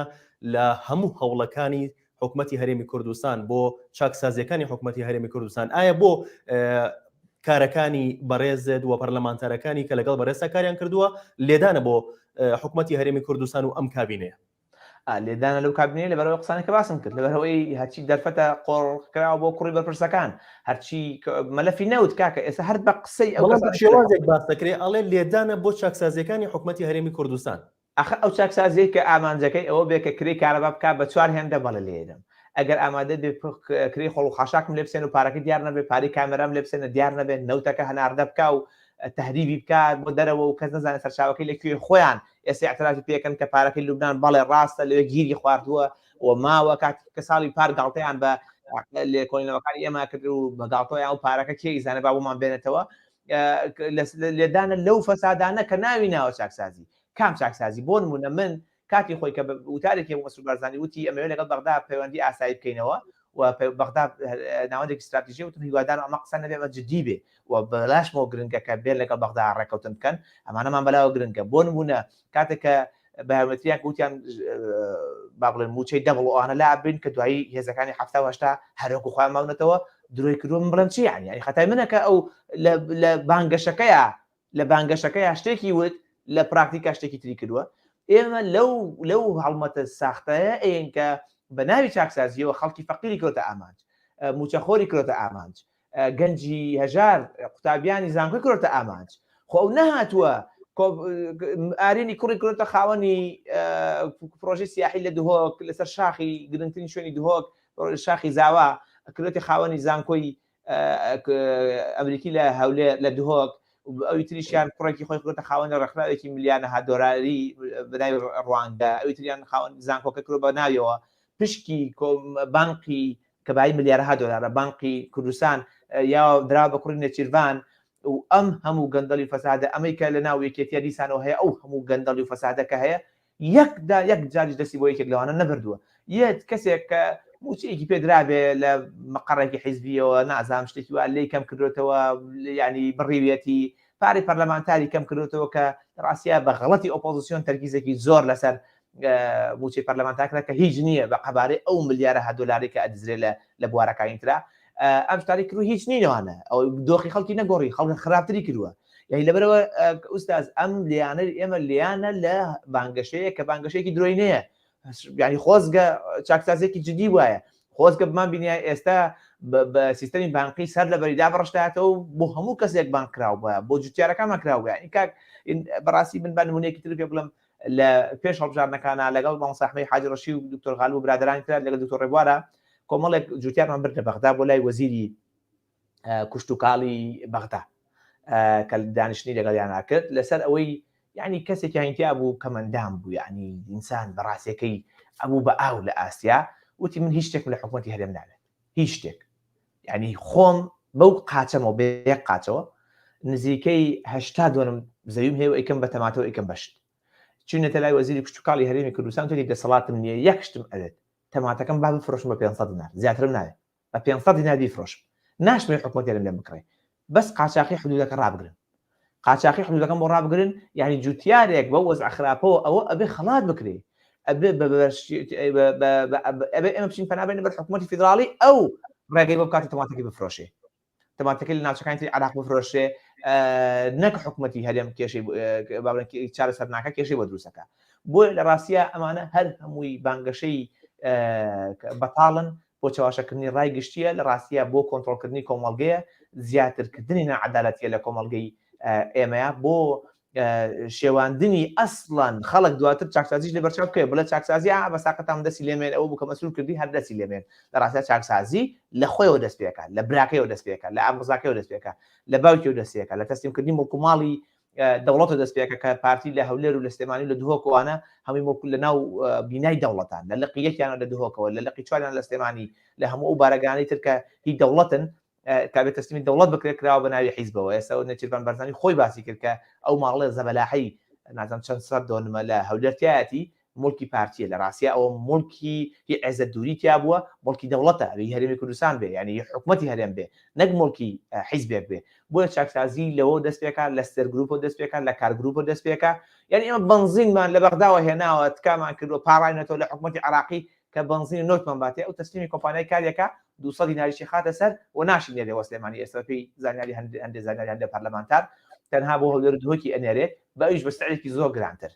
لە هەموو هەوڵەکانی حکومەتی هەرێمی کوردستان بۆ چاکسازیەکانی حکومەتی هەرێمی کوردستان ئایا بۆ کارەکانی بەڕێزت و پەرلەمانتارەکانی کە لەگەڵ بەڕێزە کاریان کردووە لێدانە بۆ حکوومەتی هەرێمی کوردستان و ئەم کابینەیە لێدانە لەو کابینەیە لەبەرەوەی قسانێک کە باسم کرد لەبەرەوەی هەرچی دەرفەتە قۆڕکراوە بۆ کوڕی بەرپرسەکان هەرچی مەلەفی نەوت کاکە ئێستا هەر بە قسەی ئەو شێوازێک باس دەکرێت ئەڵێ لێدانە بۆ چاکسازیەکانی حکوومەتی هەرێمی کوردستان ئەو چاکسازیەی کە ئامانجەکەی ئەوە بێ کە کرێی کارەبا بکات بە 4 هێندە بەڵە لێدەم ئەگەر ئامادە بێ کرێی خۆڵ و خاشاکم لێ بسێن و پارەکە دیار نەبێ پارەی کامەرام لێ بسێنە دیار نەبێت نەوتەکە هەناردە بکا و تهریبی بکات بۆ دەرەوە و کەس نەزانێت سەرچاوەکەی لەکوێ خۆیان ئێستا اعترافی پێکەن کە پارەکەی لوبنان بەڵێ ڕاستە لەوێ گیری خواردووە و ماوە کاتی کە ساڵی پار گاڵتەیان بە لێ کۆنینەوەکانی ئێمە کرد و بە گاڵتۆیان و پارەکە کێی زانە با بۆمان بێنێتەوە لێدانە لەو فەسادانە کە ناوی ناوە چاکسازی کام چاکسازی بۆ نمونە من کاتی خۆی کە وتارێکی مەسعود بارزانی وتی ئەمەوێت لەگەڵ بەغدا پەیوەندی ئاسایی بکەینەوە و بەغدا ناوەندێکی استراتیژی وتم هیوادارم ئەمە قسە نەبێ ئەمە جددی بێ و بەلاشمەوە گرنگە کە بێت لەگەڵ بەغدا ڕێکەوتن بکەن ئەمانەمان بەلاوە گرنگە بۆ نمونە کاتێک کە بەیومەتریان وتیان با بڵێن موچەی دەبڵ ئەوانە لا بین کە دوایی هێزەکانی هەفتە هەرۆکو خۆیان ماونەتەوە درۆی کردووە من بڵێم چی یعنی خەتای منەکە ئەو لە بانگەشەکەیە شتێکی وت لە پراکتیکا شتێکی تری کردووە ئێمە لەو هەڵمەتە ساختەیە ئێن کە بە ناوی چاکسازیەوە خەڵکی فەقیری کردوتە ئامانج موچەخۆری کردوتە ئامانج گەنجی هەژار قوتابیانی زانکۆی کردوتە ئامانج خۆ ئەو نەهاتووە ئارێنی کوڕی کردوتە خاوەنی پرۆژەی سیاحی لە دهۆک لەسەر شاخی گرنگترین شوێنی دهۆک شاخی زاوا کردوتی خاوەنی زانکۆی ئەمریکی لە هەولێر لە دهۆک ئەوی تریشیان کوڕێکی خۆی کردوتە خاوەنی ڕێکخراوێکی ملیانەها دۆلاری بەناوی ڕواندا ئەوی تریان خاوەن زانکۆکە کرد بە ناویەوە پشکی بانقی کە بای ملیارها دۆلارە بانقی کوردستان یا درا بە کوڕی نەچیروان و ئەم هەموو گەندەڵی فەسادە ئەمریکا لە ناو یەکێتیە دیسانەوە هەیە ئەو هەموو گەندەڵی و فەسادەکە هەیە یەک جاریش دەستی بۆ یەکێک لەوانە نەبردووە یەک کەسێک کە موچەیەکی پێدرابێ لە مەقەڕێکی حیزبیەوە نازام شتێکی وا لێی کەم کردوێتەوە ینی بڕیوێتی پارەی پەرلەمانتاری کەم کردوێتەوە کە ڕاستیە بە غەڵەتی ئۆپۆزیسیۆن تەرکیزێکی زۆر لەسەر موچەی پەرلەمانتارکرا کە هیچ نییە بە قەبارەی ئەو ملیارە دۆلاری کە ئەدزرێ لە بوارەکانی ترا ئەم شتاری کرد هیچ نینەوانە ئەو دۆخی خەڵکی نەگۆڕی خەڵک خراپتری کردووە یعنی لەبەرەوە ئوستاز ئەم لیانە ئێمە لیانە لە بانگەشەیە کە بانگەشەیەکی درۆینەیە ینی خۆزگە چاکسازێکی جدی وایە خۆزگە بمان بینە ئێستا بە سیستەمی بانقی سەر لە بەریدا بڕشتاتەوە بۆ هەموو کەسێک بانکراوە بۆ جوتیارەکانمان کراوە این کاک بەڕاستی من بانمونەیەکی تر پێ بڵم لە پێش هەڵبژاردنەکانە لەگەڵ مامۆستاحمەی حاجی ڕەشی و دکتۆر غالب و برادرانی تر لەگەڵ دکتۆر ڕێبوارە کۆمەڵێک جوتیارمان برد لە بەغدا بۆ لای وەزیری کوشتتوکاڵی بەغدا کە دانیشتنی لەگەڵیان ناکرد لەسەر ئەوەی یعنی کەسێکی هاینتیا بوو کەمەندام بوو یعنی ئینسان بەڕاستیەکەی ئەبوو بە ئاو لە ئاسیا وتی من هیچ شتێک لە حکوومەتی هەرێم ناوێت هیچ شتێک یعنی خۆم بەو قاچەمەوە بەیەک قاچەوە نزیکەی 80 دۆنم زەویم هەیە و ئەیکەم بە تەماتەوە ئەیکەم بەشت چونەتە لای وەزیری کوشتتوکاڵی هەرێمی کوردستان توی دەسەڵاتم نییە یەک شتم ئەوێت تەماتەکەم با بفرۆشم بە 500 دینار زیاترم ناوێت بە 500 دینار بیفرۆشم ناشمێ حکوومەتی هەرێم لێم بکڕێ بەس قاچاقی حدودەکە ڕابگرن قاچاقی حدودەکەم بۆ ڕابگرن یعنی جوتیارێک بە وەزع خراپەوە ئەوە ئەبێ خەڵات بکرێ ئەبێ ئەمە بچین پەنابێنە بەر حکوومەتی فیدراڵی ئەو ڕێگەی بۆ بکاتە تەماتەکەی بفرۆشێ تەماتەکەی لە ناوچەکانی تری عراق بفرۆشێ نەک حکوومەتی هەرێم کێشەی چارەسەر ناکە کێشەی بۆ دروستەکە بۆیە لە ڕاستیە ئەمانە هەر هەمووی بانگەشەی بەتاڵن بۆ چاواشەکردنی ڕای گشتیە لە ڕاستیە بۆ کۆنتڕۆلکردنی کۆمەڵگەیە زیاترکردنی نەعەدالەتیە لە کۆمەڵگەی ئێمەیە بۆ شێواندنی ئەسڵان خەڵک دواتر چاکسازیش لە بەرچاو بکەوێت بڵێ چاکسازی بە ساقەتام دەستی لێمێن ئەوە بوو کە مەسئول کردی هەر دەستی لێمێن لە ڕاستە چاکسازی لە خۆیەوە دەست پێەکە لە براکەیەوە دەست پێەکە لە ئامۆزاکەیەوە دەست پێەکە لە باوکیەوە دەستێکە لە تەسلیمکردنی مڵکوماڵی دەوڵەتە دەست پێەکە کە پارتی لە هەولێر و لە سلێمانی لە دهۆکەوانە هەمووی مۆکول لە ناو بینای دەوڵەتان لە لقی یەکیانە لە دهۆکەوە لە لقی چواریان لە سلێمانی لە هەموو ئەو بارەگانەی تر کە هی دەوڵەتن کابێت تەسلیمی دەوڵەت بکرێت کراوە بە ناوی حیزبەوە ئێستا نەچیروان بەرزانی خۆی باسی کرد کە ئەو ماڵێ زەبەلاحی نازانم چەند سەد دۆنمە لە هەولێرتایەتی مڵکی پارتیە لە ڕاستیە ئەوە مڵکی عێزەت دووری تیا بووە مڵکی دەوڵەتە هەرێمی کوردستان بێ ینی حکوومەتی هەرێم بێ نەک مڵکی حیزبێک بێ بۆیە چاکسازی لەوە دەست پێکە لە سەر گروپۆ دەست پێکە لە کار گروپۆ دەست پێکە یعنی ئێمە بنزینمان لە بەغداوە هێناوە تکامان کردووە پاڕاینەوە لە حکوومەتی عراقی کە بنزین نۆتمان باتێ ئەو تەسلیمی کۆمپانیای کارێکە 200 دیناریشی خاتە سەر و ناشی نێرێەوە سلێمانی ئێستا پێی زانیاری هەندێک زانیاری هەندێک پەرلەمانتار تەنها بۆ هەولێرودهۆکی ئەنێرێت بە ئەویش بە سعرێکی زۆر گرانتر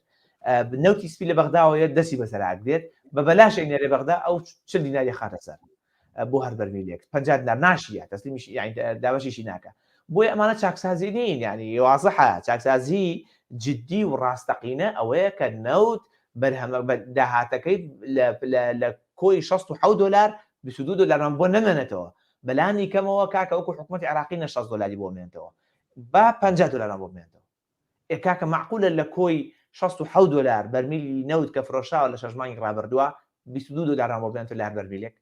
نەوتی سپی لە بەغداوەیە دەستی بەسەراگرێت بە بەلاش نێرێ بەغدا ئەو 40 دیناری خاتە سەر بۆ هەر بەرمیلێک 50 دینار ناشیە تەسلیمیش یعنی داوەشیشی ناکە بۆیە ئەمانە چاکسازی نین یعنی واضحە چاکسازی جدی و ڕاستەقینە ئەوەیە کە نەوت بەرهەمە داهاتەکەی لە کۆی $62 $22 بۆ نەمێنێتەوە بەلانی کەمەوە کاکە وەکو حکوومەتی عراقی نە $60 بۆ مێنێتەوە با $50 بۆ مێنێتەوە کاکە معقولە لە کۆی $67 بەرمیلی نەوت کە فرۆشاوە لە 6 مانگی ڕابردووە $22 بۆ بێنێتەوە لە هەر بەرمیلێک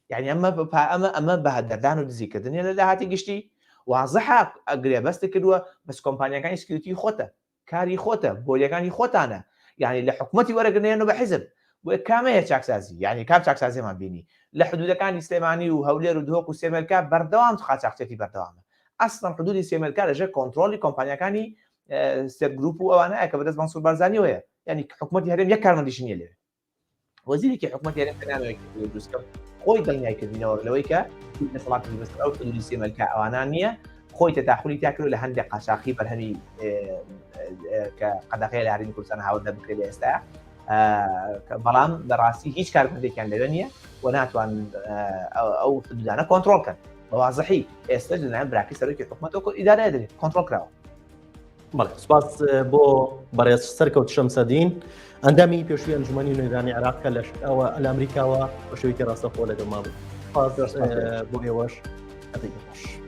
یعنی ئەمە بە هەدەردان و دزیکردنی لە داهاتی گشتی واضحە ئەگرێ بەستە کردووە بەس کۆمپانیەکانی سکیوریتی خۆتە کاری خۆتە بۆلیەکانی خۆتانە یعنی لە حکوومەتی وەرەگرنێنەوە بە حیزب بۆ کامەیە چاکسازی یعنی کام چاکسازیمان بینی لە حدودەکانی سلێمانی و هەولێر و دهۆک و سێمەلکا بەردەوام قاچاقچێتی بەردەوامە ئەسڵەن حدودی سێمەلکا لەژێر کۆنتڕۆلی کۆمپانیەکانی سەرگروپ و ئەوانەیە کە بەدەست مەنسوور بارزانیەوەیە یعنی حکوومەتی هەرێم یەک کارمەندیش نییە لێرە وەزیرێکی حکوومەتی هەرێم پێنامەوەی دروستکە خۆی دڵنیایکردنەوە لەوەی کە دەسەڵاتی بەسەر ئەو حدودی سێمەلکا ئەوانان نییە خۆی تەداخلی تاکرد لە هەندێک قاچاقی بەرهەمی کە قەدەغەیە لە هەرێمی کوردستان هاوردە بکرێت لە ئێستا بەڵام بەڕاستی هیچ کارکردێکیان لەوێ نییە و ناتوان ئەو حدودانە کۆنتڕۆڵکەن بە واضحی ئێستا لەلایەن براکی سەرۆکی حکوومەت وەکو ئیدارە دەرێت کۆنتڕۆڵ کراوە بەڵێ سوپاس بۆ بەڕێز سەرکەوت شەمسەدین ئەندامی پێشووی ئەنجومەنی نوێنەرانی عێراق کە لە ئەمریکاوە بە شێوەیەکی ڕاستەخۆ لەگەڵ مابوو بۆ ئێوەش ئەدەی بەخۆش